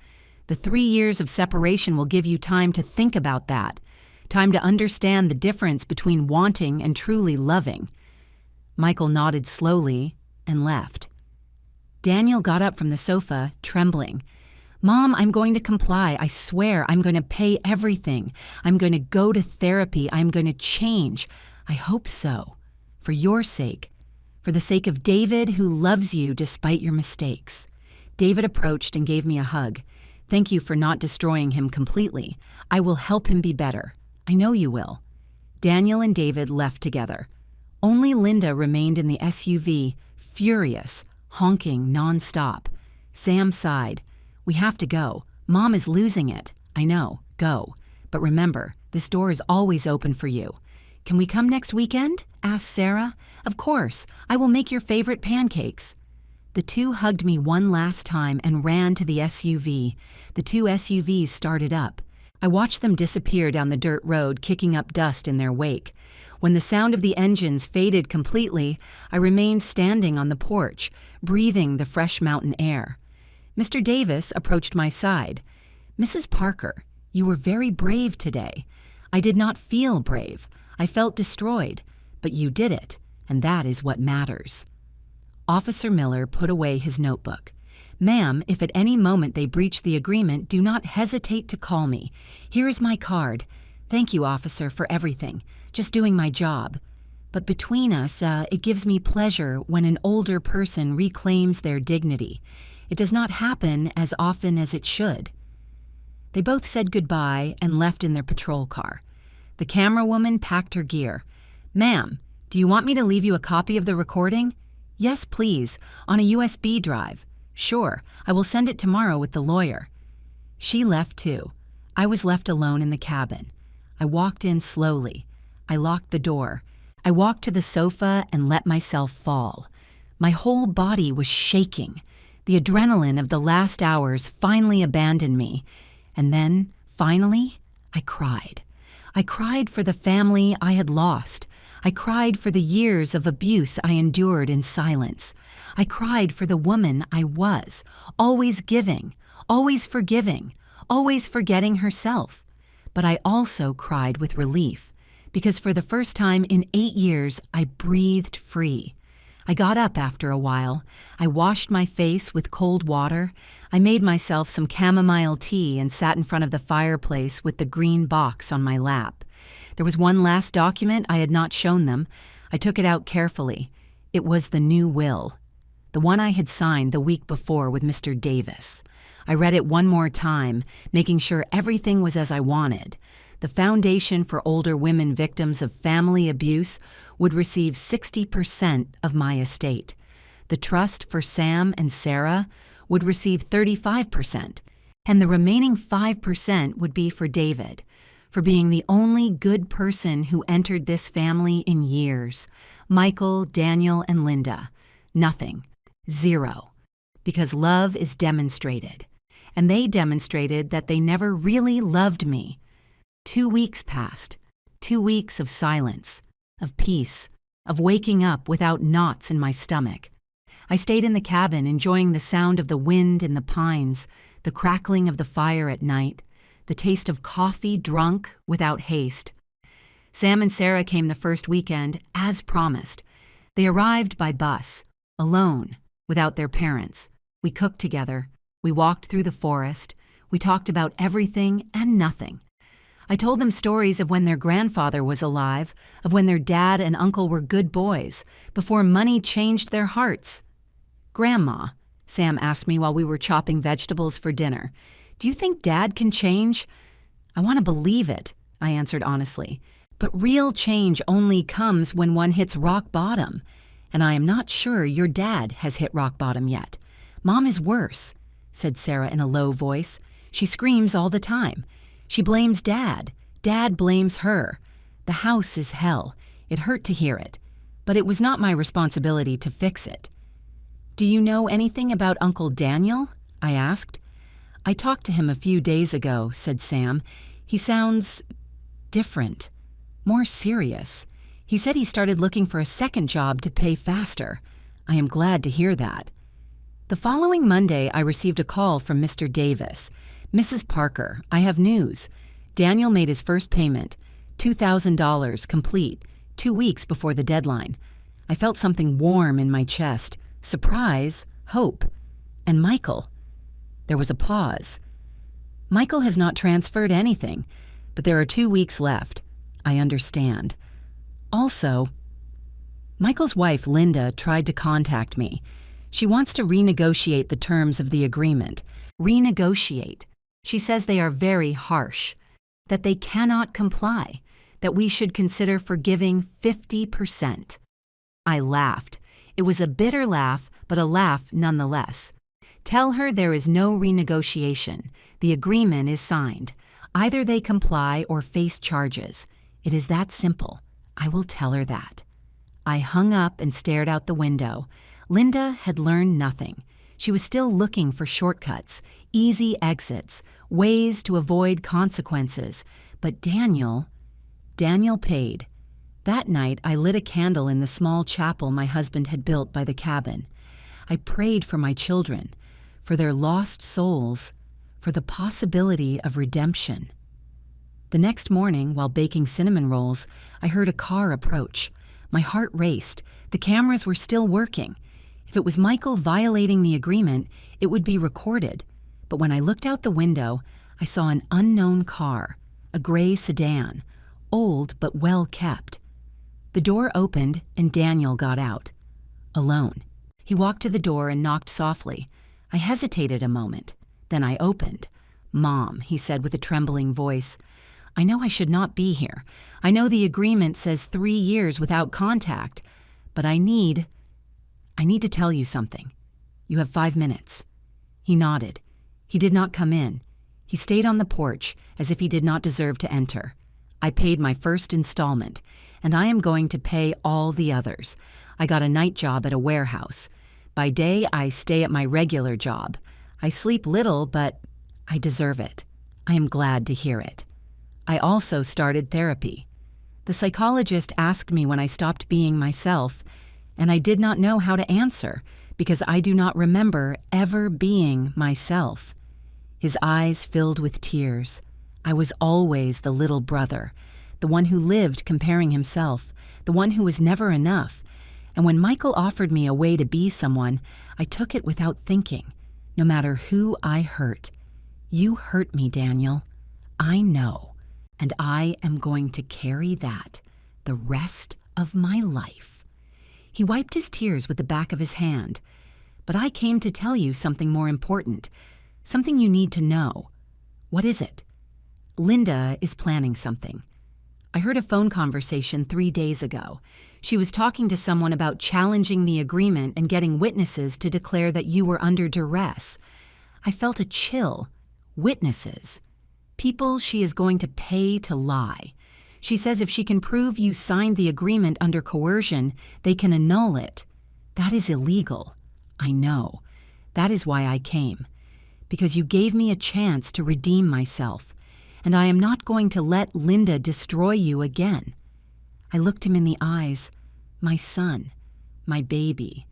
"The 3 years of separation will give you time to think about that, time to understand the difference between wanting and truly loving." Michael nodded slowly and left. Daniel got up from the sofa, trembling. "Mom, I'm going to comply. I swear I'm going to pay everything. I'm going to go to therapy. I'm going to change. I hope so. For your sake. For the sake of David, who loves you despite your mistakes." David approached and gave me a hug. "Thank you for not destroying him completely. I will help him be better. I know you will." Daniel and David left together. Only Linda remained in the SUV, furious, honking nonstop. Sam sighed. "We have to go. Mom is losing it." "I know. Go. But remember, this door is always open for you." "Can we come next weekend?" asked Sarah. "Of course. I will make your favorite pancakes." The two hugged me one last time and ran to the SUV. The 2 SUVs started up. I watched them disappear down the dirt road, kicking up dust in their wake. When the sound of the engines faded completely, I remained standing on the porch, breathing the fresh mountain air. Mr. Davis approached my side. "Mrs. Parker, you were very brave today." "I did not feel brave. I felt destroyed. But you did it, and that is what matters." Officer Miller put away his notebook. "Ma'am, if at any moment they breach the agreement, do not hesitate to call me. Here is my card. Thank you, officer, for everything. Just doing my job. But between us, it gives me pleasure when an older person reclaims their dignity. It does not happen as often as it should." They both said goodbye and left in their patrol car. The camera woman packed her gear. "Ma'am, do you want me to leave you a copy of the recording?" "Yes, please, on a USB drive." "Sure, I will send it tomorrow with the lawyer." She left too. I was left alone in the cabin. I walked in slowly. I locked the door. I walked to the sofa and let myself fall. My whole body was shaking. The adrenaline of the last hours finally abandoned me. And then, finally, I cried. I cried for the family I had lost. I cried for the years of abuse I endured in silence. I cried for the woman I was, always giving, always forgiving, always forgetting herself. But I also cried with relief, because for the first time in 8 years, I breathed free. I got up after a while. I washed my face with cold water. I made myself some chamomile tea and sat in front of the fireplace with the green box on my lap. There was one last document I had not shown them. I took it out carefully. It was the new will, the one I had signed the week before with Mr. Davis. I read it one more time, making sure everything was as I wanted. The Foundation for Older Women Victims of Family Abuse would receive 60% of my estate. The Trust for Sam and Sarah would receive 35%, and the remaining 5% would be for David, for being the only good person who entered this family in years. Michael, Daniel, and Linda. Nothing. Zero. Because love is demonstrated. And they demonstrated that they never really loved me. 2 weeks passed. 2 weeks of silence, of peace, of waking up without knots in my stomach. I stayed in the cabin enjoying the sound of the wind in the pines, the crackling of the fire at night, the taste of coffee drunk without haste. Sam and Sarah came the first weekend, as promised. They arrived by bus, alone, without their parents. We cooked together. We walked through the forest. We talked about everything and nothing. I told them stories of when their grandfather was alive, of when their dad and uncle were good boys, before money changed their hearts. "Grandma," Sam asked me while we were chopping vegetables for dinner, "do you think Dad can change?" "I want to believe it," I answered honestly. "But real change only comes when one hits rock bottom. And I am not sure your dad has hit rock bottom yet. Mom is worse," said Sarah in a low voice. "She screams all the time. She blames Dad. Dad blames her. The house is hell. It hurt to hear it. But it was not my responsibility to fix it." "Do you know anything about Uncle Daniel?" I asked. "I talked to him a few days ago," said Sam. "He sounds different, more serious. He said he started looking for a second job to pay faster. I am glad to hear that." The following Monday, I received a call from Mr. Davis. "Mrs. Parker, I have news. Daniel made his first payment, $2,000 complete, 2 weeks before the deadline." I felt something warm in my chest, surprise, hope. "And Michael?" There was a pause. "Michael has not transferred anything, but there are 2 weeks left. I understand. Also, Michael's wife, Linda, tried to contact me. She wants to renegotiate the terms of the agreement. Renegotiate. She says they are very harsh, that they cannot comply, that we should consider forgiving 50%. I laughed. It was a bitter laugh, but a laugh nonetheless. "Tell her there is no renegotiation. The agreement is signed. Either they comply or face charges. It is that simple. I will tell her that." I hung up and stared out the window. Linda had learned nothing. She was still looking for shortcuts, easy exits, ways to avoid consequences. But Daniel paid. That night, I lit a candle in the small chapel my husband had built by the cabin. I prayed for my children, for their lost souls, for the possibility of redemption. The next morning, while baking cinnamon rolls, I heard a car approach. My heart raced. The cameras were still working. If it was Michael violating the agreement, it would be recorded. But when I looked out the window, I saw an unknown car, a gray sedan, old but well kept. The door opened and Daniel got out. Alone. He walked to the door and knocked softly. I hesitated a moment. Then I opened. "Mom," he said with a trembling voice, "I know I should not be here. I know the agreement says 3 years without contact, but I need to tell you something. You have 5 minutes." He nodded. He did not come in. He stayed on the porch as if he did not deserve to enter. I paid my first installment, and I am going to pay all the others. I got a night job at a warehouse. By day, I stay at my regular job. I sleep little, but I deserve it. I am glad to hear it. I also started therapy. The psychologist asked me when I stopped being myself, and I did not know how to answer because I do not remember ever being myself. His eyes filled with tears. I was always the little brother, the one who lived comparing himself, the one who was never enough. And when Michael offered me a way to be someone, I took it without thinking, no matter who I hurt. You hurt me, Daniel. I know, and I am going to carry that the rest of my life. He wiped his tears with the back of his hand. But I came to tell you something more important, something you need to know. What is it? Linda is planning something. I heard a phone conversation 3 days ago. She was talking to someone about challenging the agreement and getting witnesses to declare that you were under duress. I felt a chill. Witnesses. People she is going to pay to lie. She says if she can prove you signed the agreement under coercion, they can annul it. That is illegal. I know. That is why I came. Because you gave me a chance to redeem myself. And I am not going to let Linda destroy you again. I looked him in the eyes. My son. My baby.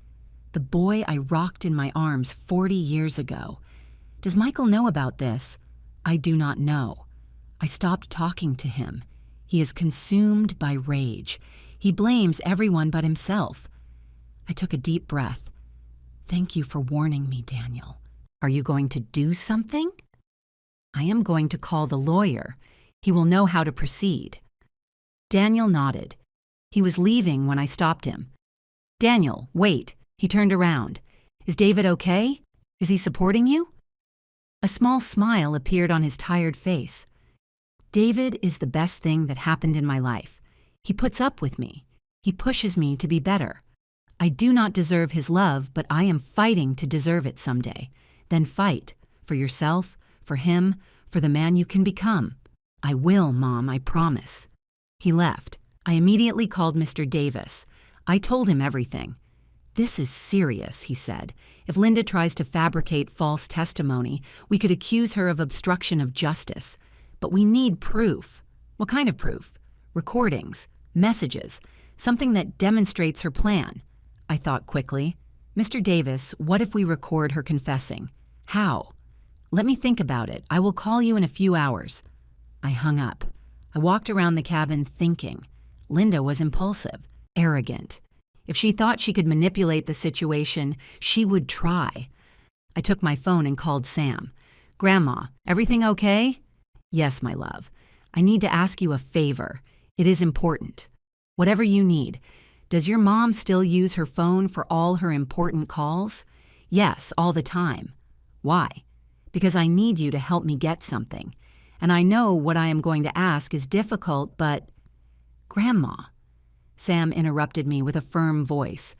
The boy I rocked in my arms 40 years ago. Does Michael know about this? I do not know. I stopped talking to him. He is consumed by rage. He blames everyone but himself. I took a deep breath. Thank you for warning me, Daniel. Are you going to do something? I am going to call the lawyer. He will know how to proceed. Daniel nodded. He was leaving when I stopped him. Daniel, wait. He turned around. Is David okay? Is he supporting you? A small smile appeared on his tired face. David is the best thing that happened in my life. He puts up with me. He pushes me to be better. I do not deserve his love, but I am fighting to deserve it someday. Then fight. For yourself, for him, for the man you can become. I will, Mom, I promise. He left. I immediately called Mr. Davis. I told him everything. This is serious, he said. If Linda tries to fabricate false testimony, we could accuse her of obstruction of justice. But we need proof. What kind of proof? Recordings, messages, something that demonstrates her plan. I thought quickly. Mr. Davis, what if we record her confessing? How? Let me think about it. I will call you in a few hours. I hung up. I walked around the cabin thinking. Linda was impulsive, arrogant. If she thought she could manipulate the situation, she would try. I took my phone and called Sam. Grandma, everything okay? Yes, my love. I need to ask you a favor. It is important. Whatever you need. Does your mom still use her phone for all her important calls? Yes, all the time. Why? Because I need you to help me get something. And I know what I am going to ask is difficult, but... Grandma, Sam interrupted me with a firm voice.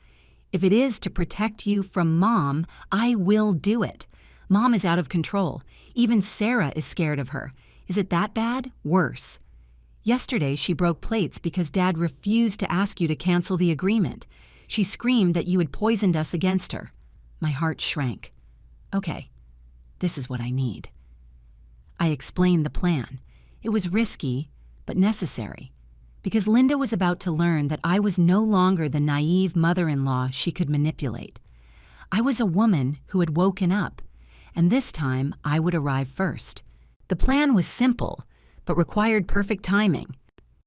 If it is to protect you from Mom, I will do it. Mom is out of control. Even Sarah is scared of her. Is it that bad? Worse. Yesterday, she broke plates because Dad refused to ask you to cancel the agreement. She screamed that you had poisoned us against her. My heart shrank. Okay, this is what I need. I explained the plan. It was risky, but necessary, because Linda was about to learn that I was no longer the naive mother-in-law she could manipulate. I was a woman who had woken up, and this time I would arrive first. The plan was simple, but required perfect timing.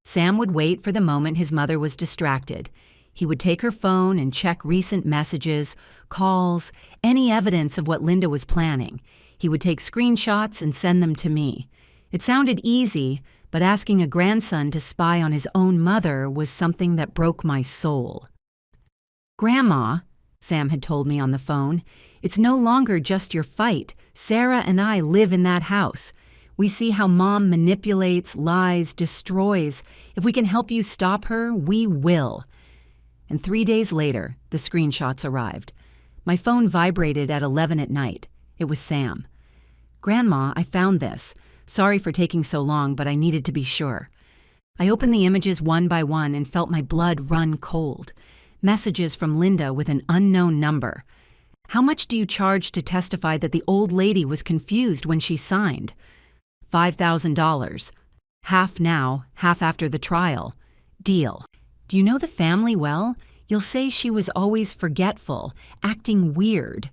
Sam would wait for the moment his mother was distracted. He would take her phone and check recent messages, calls, any evidence of what Linda was planning. He would take screenshots and send them to me. It sounded easy, but asking a grandson to spy on his own mother was something that broke my soul. Grandma, Sam had told me on the phone, it's no longer just your fight. Sarah and I live in that house. We see how Mom manipulates, lies, destroys. If we can help you stop her, we will. And 3 days later, the screenshots arrived. My phone vibrated at 11 at night. It was Sam. Grandma, I found this. Sorry for taking so long, but I needed to be sure. I opened the images one by one and felt my blood run cold. Messages from Linda with an unknown number. How much do you charge to testify that the old lady was confused when she signed? $5,000. Half now, half after the trial. Deal. Do you know the family well? You'll say she was always forgetful, acting weird.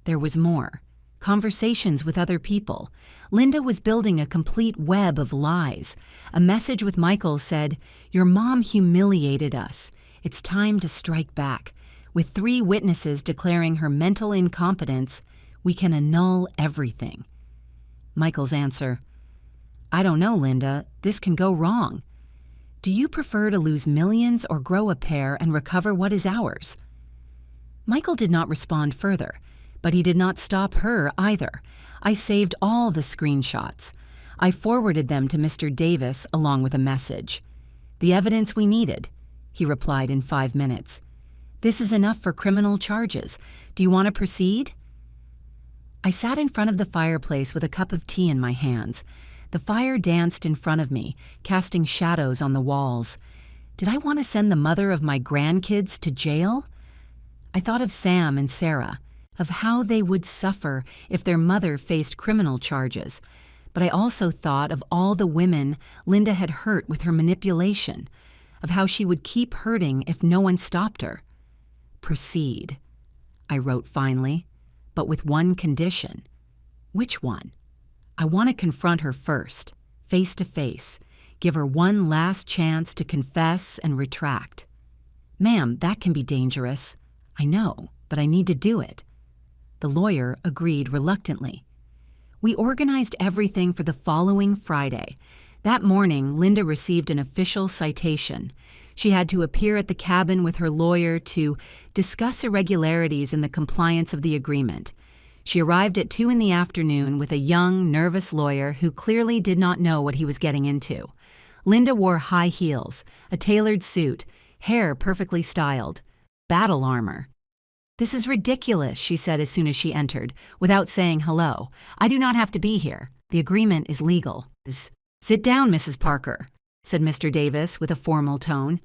There was more. Conversations with other people. Linda was building a complete web of lies. A message with Michael said, "Your mom humiliated us. It's time to strike back. With 3 witnesses declaring her mental incompetence, we can annul everything." Michael's answer, "I don't know, Linda. This can go wrong. Do you prefer to lose millions or grow a pair and recover what is ours?" Michael did not respond further, but he did not stop her either. I saved all the screenshots. I forwarded them to Mr. Davis along with a message. "The evidence we needed," he replied in 5 minutes. "This is enough for criminal charges. Do you want to proceed?" I sat in front of the fireplace with a cup of tea in my hands. The fire danced in front of me, casting shadows on the walls. Did I want to send the mother of my grandkids to jail? I thought of Sam and Sarah, of how they would suffer if their mother faced criminal charges. But I also thought of all the women Linda had hurt with her manipulation, of how she would keep hurting if no one stopped her. "Proceed," I wrote finally, but with one condition. Which one? I want to confront her first, face to face, give her one last chance to confess and retract. "Ma'am, that can be dangerous." "I know, but I need to do it." The lawyer agreed reluctantly. We organized everything for the following Friday. That morning, Linda received an official citation. She had to appear at the cabin with her lawyer to discuss irregularities in the compliance of the agreement. She arrived at 2 in the afternoon with a young, nervous lawyer who clearly did not know what he was getting into. Linda wore high heels, a tailored suit, hair perfectly styled, battle armor. "This is ridiculous," she said as soon as she entered, without saying hello. "I do not have to be here. The agreement is legal." "Sit down, Mrs. Parker," said Mr. Davis with a formal tone.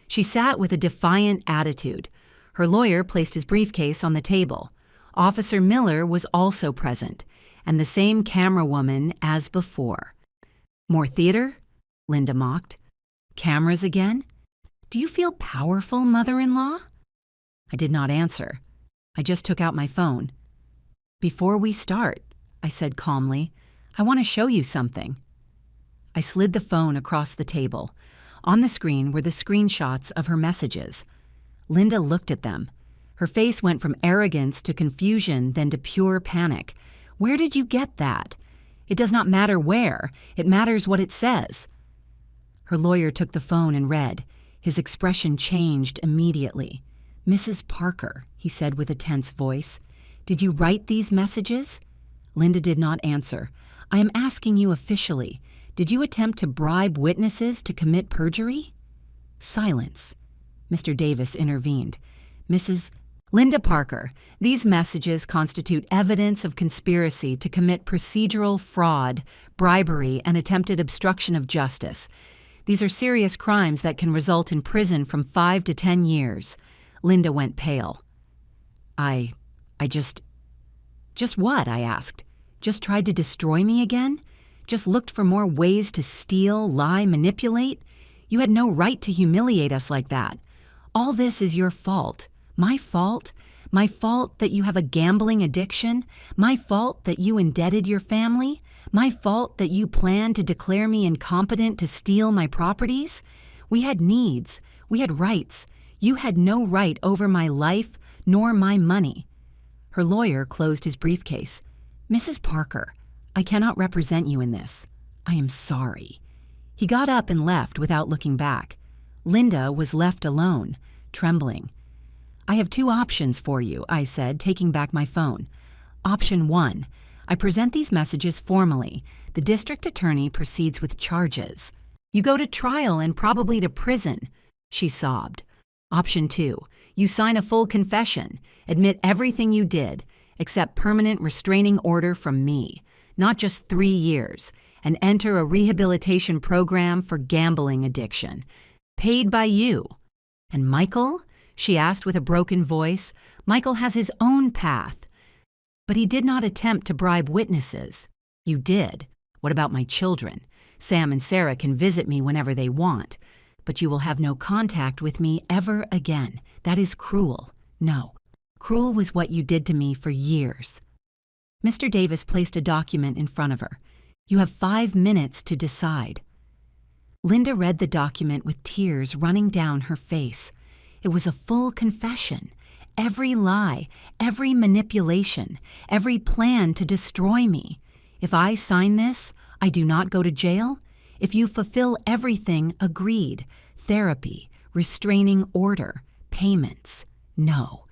She sat with a defiant attitude. Her lawyer placed his briefcase on the table. Officer Miller was also present, and the same camera woman as before. "More theater?" Linda mocked. "Cameras again? Do you feel powerful, mother-in-law?" I did not answer. I just took out my phone. "Before we start," I said calmly, "I want to show you something." I slid the phone across the table. On the screen were the screenshots of her messages. Linda looked at them. Her face went from arrogance to confusion, then to pure panic. "Where did you get that?" "It does not matter where. It matters what it says." Her lawyer took the phone and read. His expression changed immediately. "Mrs. Parker," he said with a tense voice, "did you write these messages?" Linda did not answer. "I am asking you officially. Did you attempt to bribe witnesses to commit perjury?" Silence. Mr. Davis intervened. "Mrs. Linda Parker, these messages constitute evidence of conspiracy to commit procedural fraud, bribery, and attempted obstruction of justice. These are serious crimes that can result in prison from 5 to 10 years. Linda went pale. I just what? I asked. Just tried to destroy me again? Just looked for more ways to steal, lie, manipulate? You had no right to humiliate us like that. All this is your fault. My fault? My fault that you have a gambling addiction? My fault that you indebted your family? My fault that you planned to declare me incompetent to steal my properties? We had needs. We had rights. You had no right over my life nor my money." Her lawyer closed his briefcase. "Mrs. Parker, I cannot represent you in this. I am sorry." He got up and left without looking back. Linda was left alone, trembling. "I have 2 options for you," I said, taking back my phone. "Option 1, I present these messages formally. The district attorney proceeds with charges. You go to trial and probably to prison." She sobbed. Option 2, you sign a full confession, admit everything you did, accept permanent restraining order from me, not just 3 years, and enter a rehabilitation program for gambling addiction. Paid by you. And Michael? She asked with a broken voice. Michael has his own path. But he did not attempt to bribe witnesses. You did. What about my children? Sam and Sarah can visit me whenever they want. But you will have no contact with me ever again. That is cruel. No. Cruel was what you did to me for years. Mr. Davis placed a document in front of her. You have 5 minutes to decide. Linda read the document with tears running down her face. It was a full confession. Every lie, every manipulation, every plan to destroy me. If I sign this, I do not go to jail. If you fulfill everything agreed, therapy, restraining order, payments. No.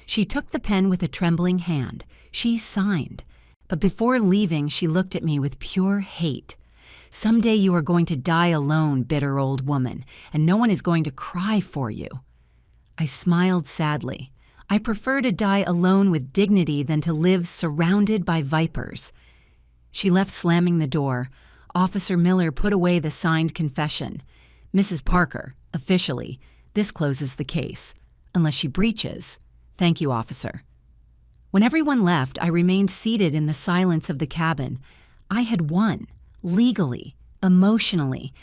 She took the pen with a trembling hand. She signed. But before leaving, she looked at me with pure hate. Someday you are going to die alone, bitter old woman, and no one is going to cry for you. I smiled sadly. I prefer to die alone with dignity than to live surrounded by vipers. She left slamming the door. Officer Miller put away the signed confession. Mrs. Parker, officially, this closes the case. Unless she breaches. Thank you, officer. When everyone left, I remained seated in the silence of the cabin. I had won, legally, emotionally,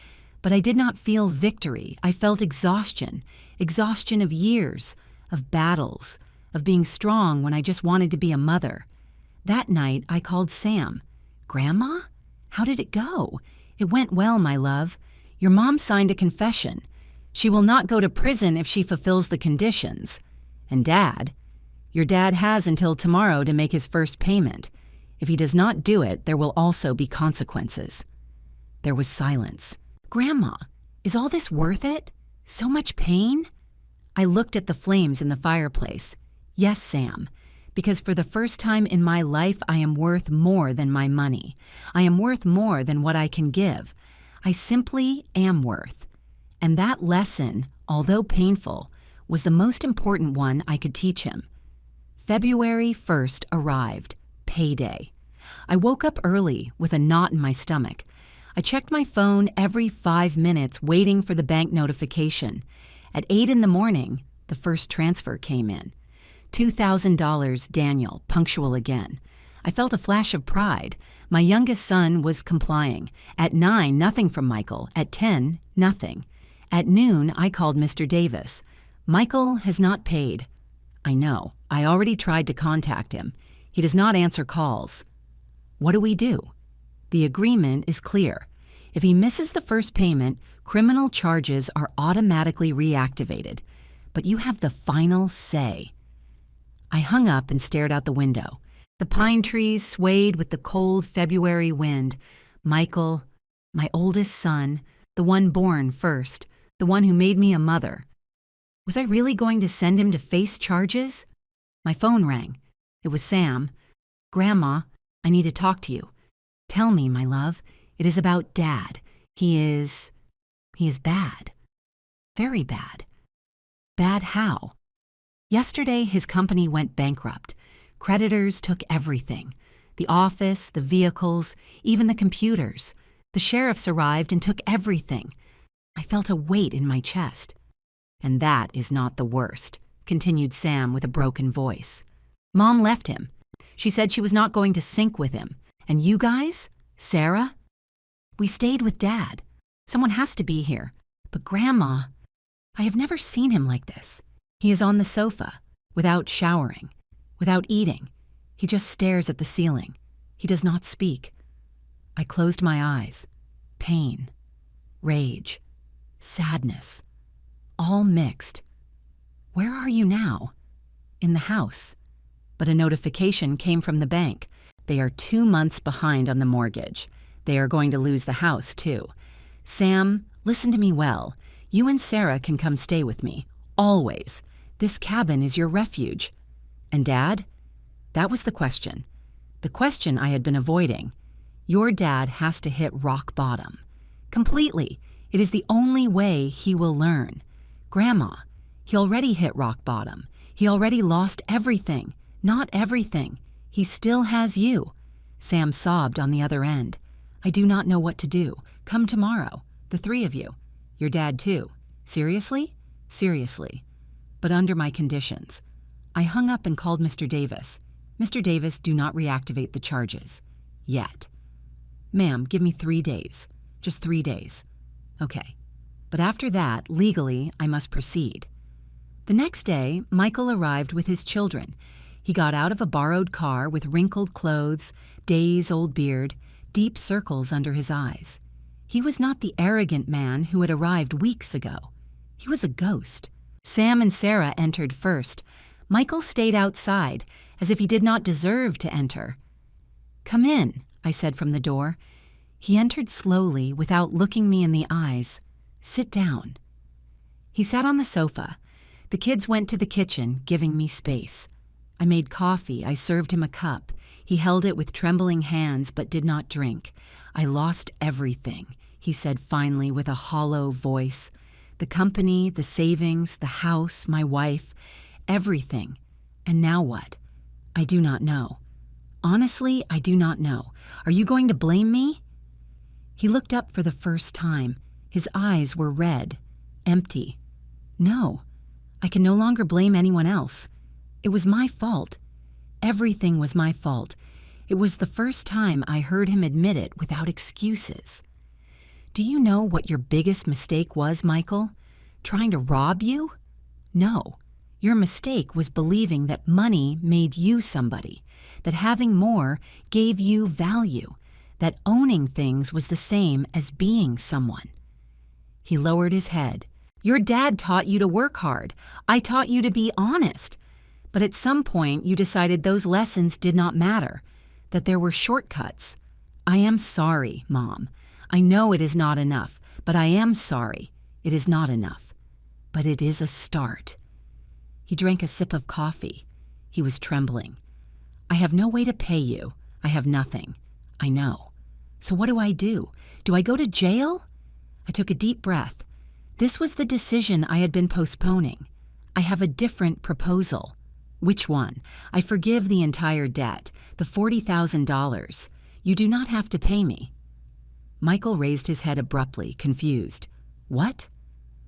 but I did not feel victory. I felt exhaustion of years, of battles, of being strong when I just wanted to be a mother. That night, I called Sam. Grandma? How did it go? It went well, my love. Your mom signed a confession. She will not go to prison if she fulfills the conditions. And Dad? Your dad has until tomorrow to make his first payment. If he does not do it, there will also be consequences. There was silence. Grandma, is all this worth it? So much pain? I looked at the flames in the fireplace. Yes, Sam, because for the first time in my life, I am worth more than my money. I am worth more than what I can give. I simply am worth. And that lesson, although painful, was the most important one I could teach him. February 1st arrived, payday. I woke up early with a knot in my stomach. I checked my phone every 5 minutes waiting for the bank notification. At 8 in the morning, the first transfer came in. $2,000, Daniel, punctual again. I felt a flash of pride. My youngest son was complying. At 9, nothing from Michael. At 10, nothing. At noon, I called Mr. Davis. Michael has not paid. I know. I already tried to contact him. He does not answer calls. What do we do? The agreement is clear. If he misses the first payment, criminal charges are automatically reactivated. But you have the final say. I hung up and stared out the window. The pine trees swayed with the cold February wind. Michael, my oldest son, the one born first, the one who made me a mother. Was I really going to send him to face charges? My phone rang. It was Sam. Grandma, I need to talk to you. Tell me, my love. It is about Dad. He is bad. Very bad. Bad how? Yesterday, his company went bankrupt. Creditors took everything. The office, the vehicles, even the computers. The sheriffs arrived and took everything. I felt a weight in my chest. And that is not the worst, continued Sam with a broken voice. Mom left him. She said she was not going to sink with him. And you guys? Sarah? We stayed with Dad. Someone has to be here. But Grandma, I have never seen him like this. He is on the sofa, without showering, without eating. He just stares at the ceiling. He does not speak. I closed my eyes. Pain, rage, sadness. All mixed. Where are you now? In the house. But a notification came from the bank. They are 2 months behind on the mortgage. They are going to lose the house, too. Sam, listen to me well. You and Sarah can come stay with me. Always. This cabin is your refuge. And Dad? That was the question. The question I had been avoiding. Your dad has to hit rock bottom. Completely. It is the only way he will learn. Grandma, he already hit rock bottom. He already lost everything. Not everything. He still has you. Sam sobbed on the other end. I do not know what to do. Come tomorrow. The three of you. Your dad too. Seriously? Seriously. But under my conditions. I hung up and called Mr. Davis. Mr. Davis, do not reactivate the charges. Yet. Ma'am, give me 3 days. Just 3 days. Okay. But after that, legally, I must proceed. The next day, Michael arrived with his children. He got out of a borrowed car with wrinkled clothes, days-old beard, deep circles under his eyes. He was not the arrogant man who had arrived weeks ago. He was a ghost. Sam and Sarah entered first. Michael stayed outside, as if he did not deserve to enter. "Come in," I said from the door. He entered slowly, without looking me in the eyes. "Sit down." He sat on the sofa. The kids went to the kitchen, giving me space. I made coffee. I served him a cup. He held it with trembling hands, but did not drink. "I lost everything," he said finally with a hollow voice. "The company, the savings, the house, my wife, everything. And now what? I do not know. Honestly, I do not know. Are you going to blame me?" He looked up for the first time. His eyes were red, empty. "No, I can no longer blame anyone else. It was my fault. Everything was my fault." It was the first time I heard him admit it without excuses. "Do you know what your biggest mistake was, Michael? Trying to rob you? No. Your mistake was believing that money made you somebody, that having more gave you value, that owning things was the same as being someone." He lowered his head. "Your dad taught you to work hard. I taught you to be honest. But at some point you decided those lessons did not matter, that there were shortcuts. I am sorry, Mom. I know it is not enough, but I am sorry. It is not enough. But it is a start." He drank a sip of coffee. He was trembling. "I have no way to pay you. I have nothing. I know. So what do? Do I go to jail?" I took a deep breath. This was the decision I had been postponing. "I have a different proposal." "Which one?" "I forgive the entire debt, the $40,000. You do not have to pay me." Michael raised his head abruptly, confused. "What?"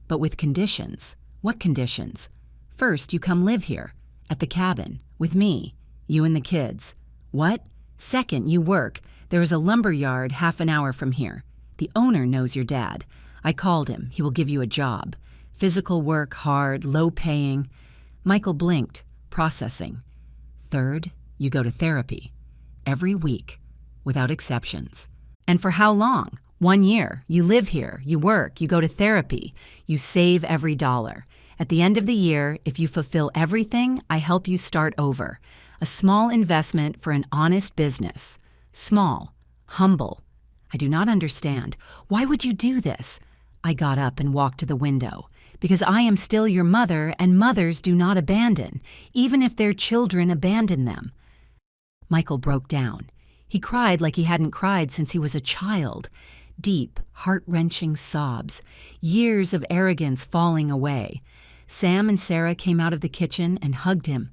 "But with conditions." "What conditions?" "First, you come live here, at the cabin, with me, you and the kids." "What?" "Second, you work. There is a lumber yard half an hour from here. The owner knows your dad. I called him. He will give you a job. Physical work, hard, low-paying." Michael blinked, processing. "Third, you go to therapy. Every week, without exceptions." "And for how long?" 1 year. You live here, you work, you go to therapy, you save every dollar. At the end of the year, if you fulfill everything, I help you start over. A small investment for an honest business. Small, humble. I do not understand. Why would you do this? I got up and walked to the window. Because I am still your mother, and mothers do not abandon, even if their children abandon them. Michael broke down. He cried like he hadn't cried since he was a child. Deep, heart-wrenching sobs. Years of arrogance falling away. Sam and Sarah came out of the kitchen and hugged him.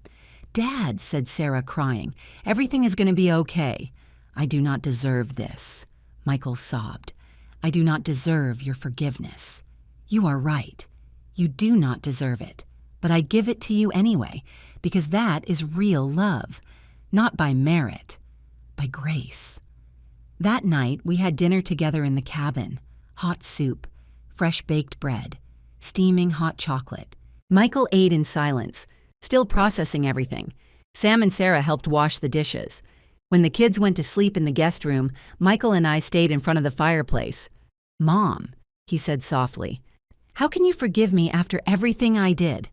"Dad," said Sarah, crying, "everything is going to be okay." "I do not deserve this," Michael sobbed. "I do not deserve your forgiveness." "You are right. You do not deserve it. But I give it to you anyway, because that is real love. Not by merit, by grace." That night, we had dinner together in the cabin. Hot soup, fresh baked bread, steaming hot chocolate. Michael ate in silence, still processing everything. Sam and Sarah helped wash the dishes. When the kids went to sleep in the guest room, Michael and I stayed in front of the fireplace. "Mom," he said softly, "how can you forgive me after everything I did?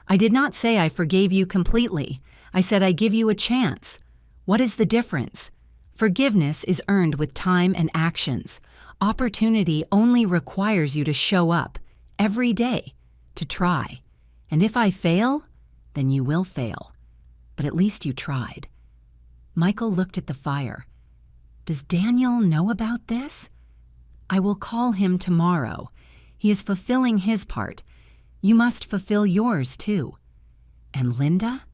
I did not say I forgave you completely. I said I give you a chance. What is the difference? Forgiveness is earned with time and actions. Opportunity only requires you to show up, every day, to try. And if I fail, then you will fail. But at least you tried." Michael looked at the fire. "Does Daniel know about this?" "I will call him tomorrow. He is fulfilling his part. You must fulfill yours, too." "And Linda?"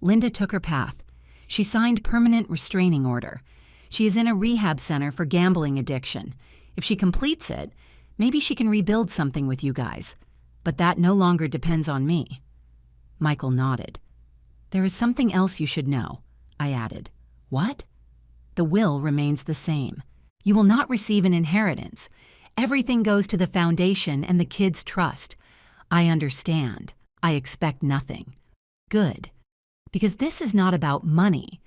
Linda took her path. She signed permanent restraining order. She is in a rehab center for gambling addiction. If she completes it, maybe she can rebuild something with you guys. But that no longer depends on me." Michael nodded. "There is something else you should know," I added. "What?" "The will remains the same. You will not receive an inheritance. Everything goes to the foundation and the kids' trust. I understand. I expect nothing." "Good. Because this is not about money.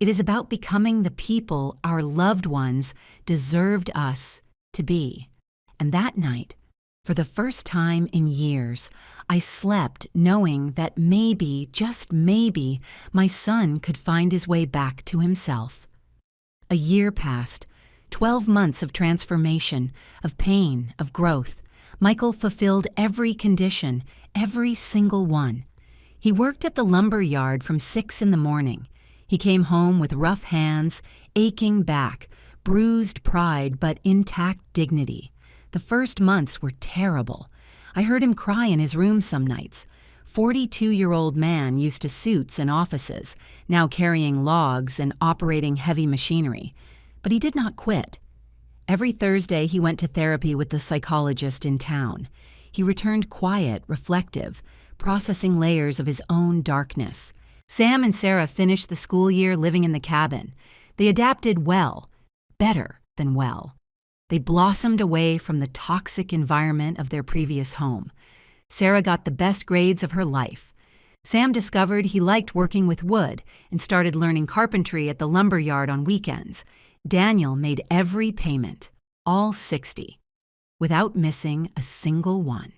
It is about becoming the people our loved ones deserved us to be." And that night, for the first time in years, I slept knowing that maybe, just maybe, my son could find his way back to himself. A year passed, 12 months of transformation, of pain, of growth. Michael fulfilled every condition, every single one. He worked at the lumber yard from 6 in the morning. He came home with rough hands, aching back, bruised pride, but intact dignity. The first months were terrible. I heard him cry in his room some nights. 42-year-old man used to suits and offices, now carrying logs and operating heavy machinery. But he did not quit. Every Thursday he went to therapy with the psychologist in town. He returned quiet, reflective, processing layers of his own darkness. Sam and Sarah finished the school year living in the cabin. They adapted well, better than well. They blossomed away from the toxic environment of their previous home. Sarah got the best grades of her life. Sam discovered he liked working with wood and started learning carpentry at the lumber yard on weekends. Daniel made every payment, all 60, without missing a single one.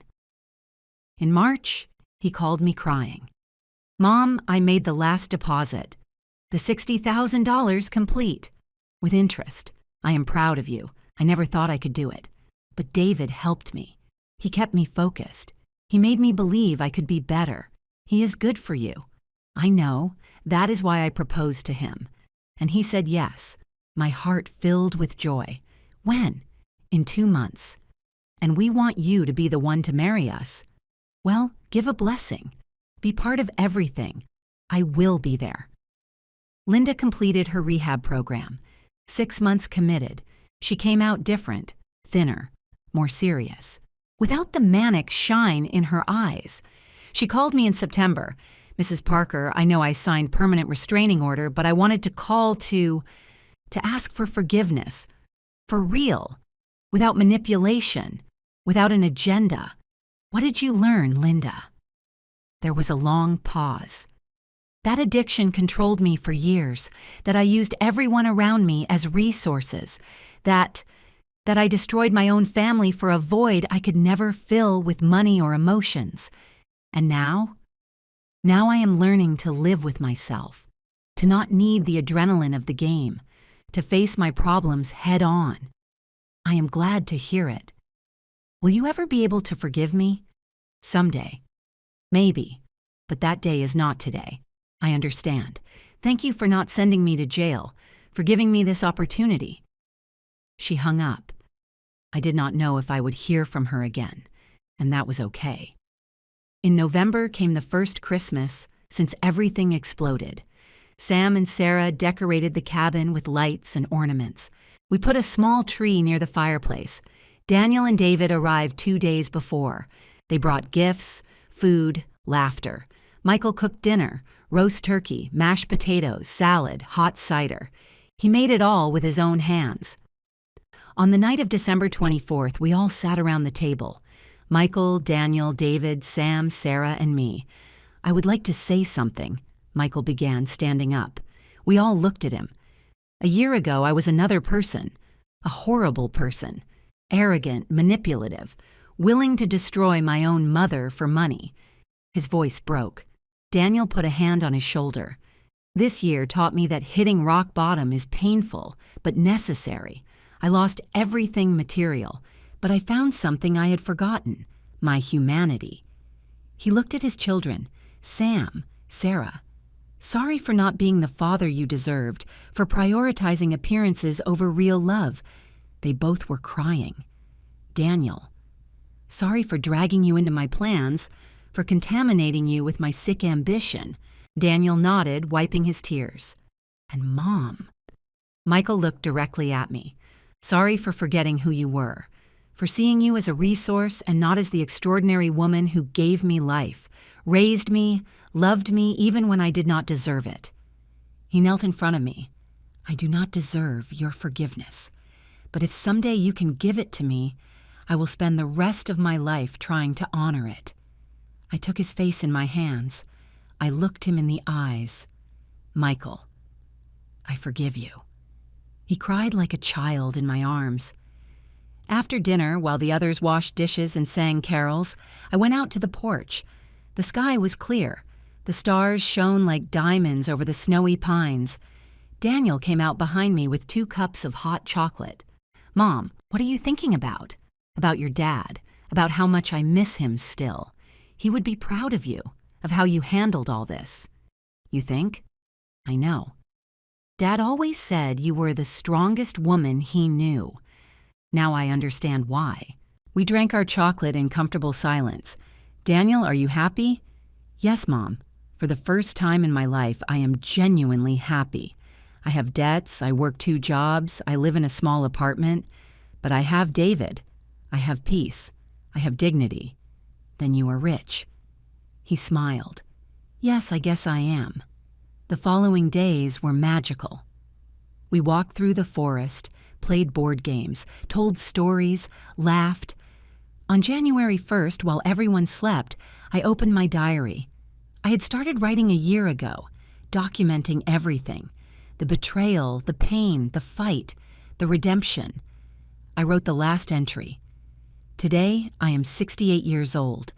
In March, he called me crying. "Mom, I made the last deposit. The $60,000 complete. With interest. I am proud of you. I never thought I could do it. But David helped me. He kept me focused. He made me believe I could be better. He is good for you. I know. That is why I proposed to him. And he said yes. My heart filled with joy. When? In 2 months. And we want you to be the one to marry us. Well, give a blessing. Be part of everything. I will be there." Linda completed her rehab program. 6 months committed. She came out different, thinner, more serious, without the manic shine in her eyes. She called me in September. "Mrs. Parker, I know I signed permanent restraining order, but I wanted to call to ask for forgiveness. For real. Without manipulation. Without an agenda. What did you learn, Linda?" There was a long pause. "That addiction controlled me for years, that I used everyone around me as resources, that I destroyed my own family for a void I could never fill with money or emotions. And now I am learning to live with myself, to not need the adrenaline of the game, to face my problems head on. I am glad to hear it. Will you ever be able to forgive me? Someday. Maybe, but that day is not today. I understand. Thank you for not sending me to jail, for giving me this opportunity." She hung up. I did not know if I would hear from her again, and that was okay. In November came the first Christmas since everything exploded. Sam and Sarah decorated the cabin with lights and ornaments. We put a small tree near the fireplace. Daniel and David arrived 2 days before. They brought gifts, food, laughter. Michael cooked dinner, roast turkey, mashed potatoes, salad, hot cider. He made it all with his own hands. On the night of December 24th, we all sat around the table. Michael, Daniel, David, Sam, Sarah, and me. "I would like to say something," Michael began, standing up. We all looked at him. A year ago, I was another person, a horrible person, arrogant, manipulative, willing to destroy my own mother for money. His voice broke. Daniel put a hand on his shoulder. "This year taught me that hitting rock bottom is painful, but necessary. I lost everything material, but I found something I had forgotten, my humanity." He looked at his children, Sam, Sarah. "Sorry for not being the father you deserved, for prioritizing appearances over real love." They both were crying. Daniel. "Sorry for dragging you into my plans, for contaminating you with my sick ambition." Daniel nodded, wiping his tears. "And Mom." Michael looked directly at me. Sorry for forgetting who you were, for seeing you as a resource and not as the extraordinary woman who gave me life, raised me, loved me even when I did not deserve it. He knelt in front of me. I do not deserve your forgiveness, but if someday you can give it to me, I will spend the rest of my life trying to honor it. I took his face in my hands. I looked him in the eyes. Michael, I forgive you. He cried like a child in my arms. After dinner, while the others washed dishes and sang carols, I went out to the porch. The sky was clear. The stars shone like diamonds over the snowy pines. Daniel came out behind me with 2 cups of hot chocolate. Mom, what are you thinking about? About your dad, about how much I miss him still. He would be proud of you, of how you handled all this. You think? I know. Dad always said you were the strongest woman he knew. Now I understand why. We drank our chocolate in comfortable silence. Daniel, are you happy? Yes, Mom. For the first time in my life, I am genuinely happy. I have debts, I work 2 jobs, I live in a small apartment, but I have David. I have peace. I have dignity. Then you are rich. He smiled. Yes, I guess I am. The following days were magical. We walked through the forest, played board games, told stories, laughed. On January 1st, while everyone slept, I opened my diary. I had started writing a year ago, documenting everything. The betrayal, the pain, the fight, the redemption. I wrote the last entry. Today, I am 68 years old.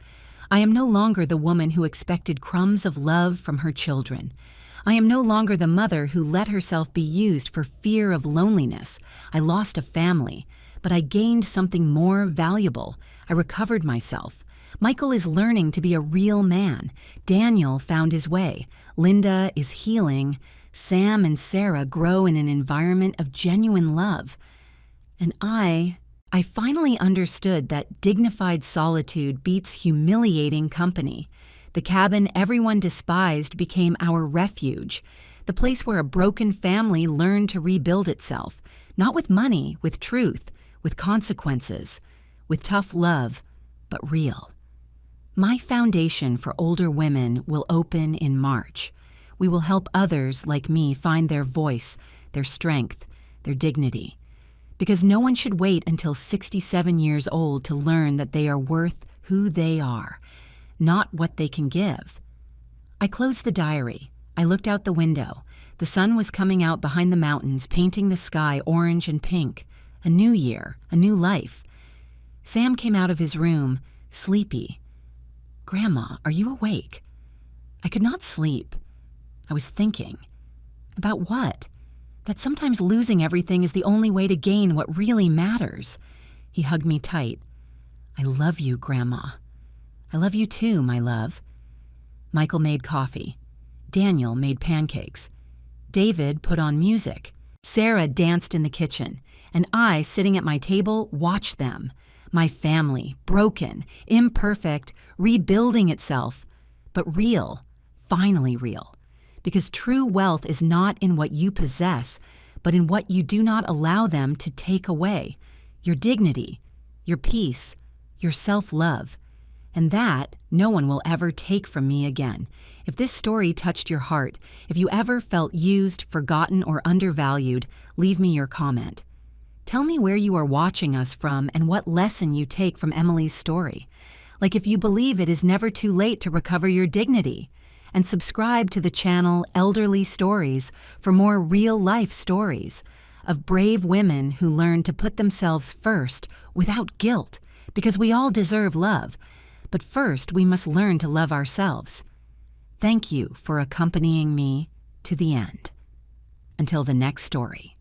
I am no longer the woman who expected crumbs of love from her children. I am no longer the mother who let herself be used for fear of loneliness. I lost a family, but I gained something more valuable. I recovered myself. Michael is learning to be a real man. Daniel found his way. Linda is healing. Sam and Sarah grow in an environment of genuine love. And I finally understood that dignified solitude beats humiliating company. The cabin everyone despised became our refuge, the place where a broken family learned to rebuild itself, not with money, with truth, with consequences, with tough love, but real. My foundation for older women will open in March. We will help others like me find their voice, their strength, their dignity. Because no one should wait until 67 years old to learn that they are worth who they are, not what they can give. I closed the diary. I looked out the window. The sun was coming out behind the mountains, painting the sky orange and pink. A new year, a new life. Sam came out of his room, sleepy. Grandma, are you awake? I could not sleep. I was thinking. About what? That sometimes losing everything is the only way to gain what really matters. He hugged me tight. I love you, Grandma. I love you too, my love. Michael made coffee. Daniel made pancakes. David put on music. Sarah danced in the kitchen, and I, sitting at my table, watched them. My family, broken, imperfect, rebuilding itself, but real, finally real. Because true wealth is not in what you possess, but in what you do not allow them to take away. Your dignity, your peace, your self-love. And that no one will ever take from me again. If this story touched your heart, if you ever felt used, forgotten, or undervalued, leave me your comment. Tell me where you are watching us from and what lesson you take from Emily's story. Like if you believe it is never too late to recover your dignity. And subscribe to the channel Elderly Stories for more real-life stories of brave women who learn to put themselves first without guilt, because we all deserve love. But first, we must learn to love ourselves. Thank you for accompanying me to the end. Until the next story.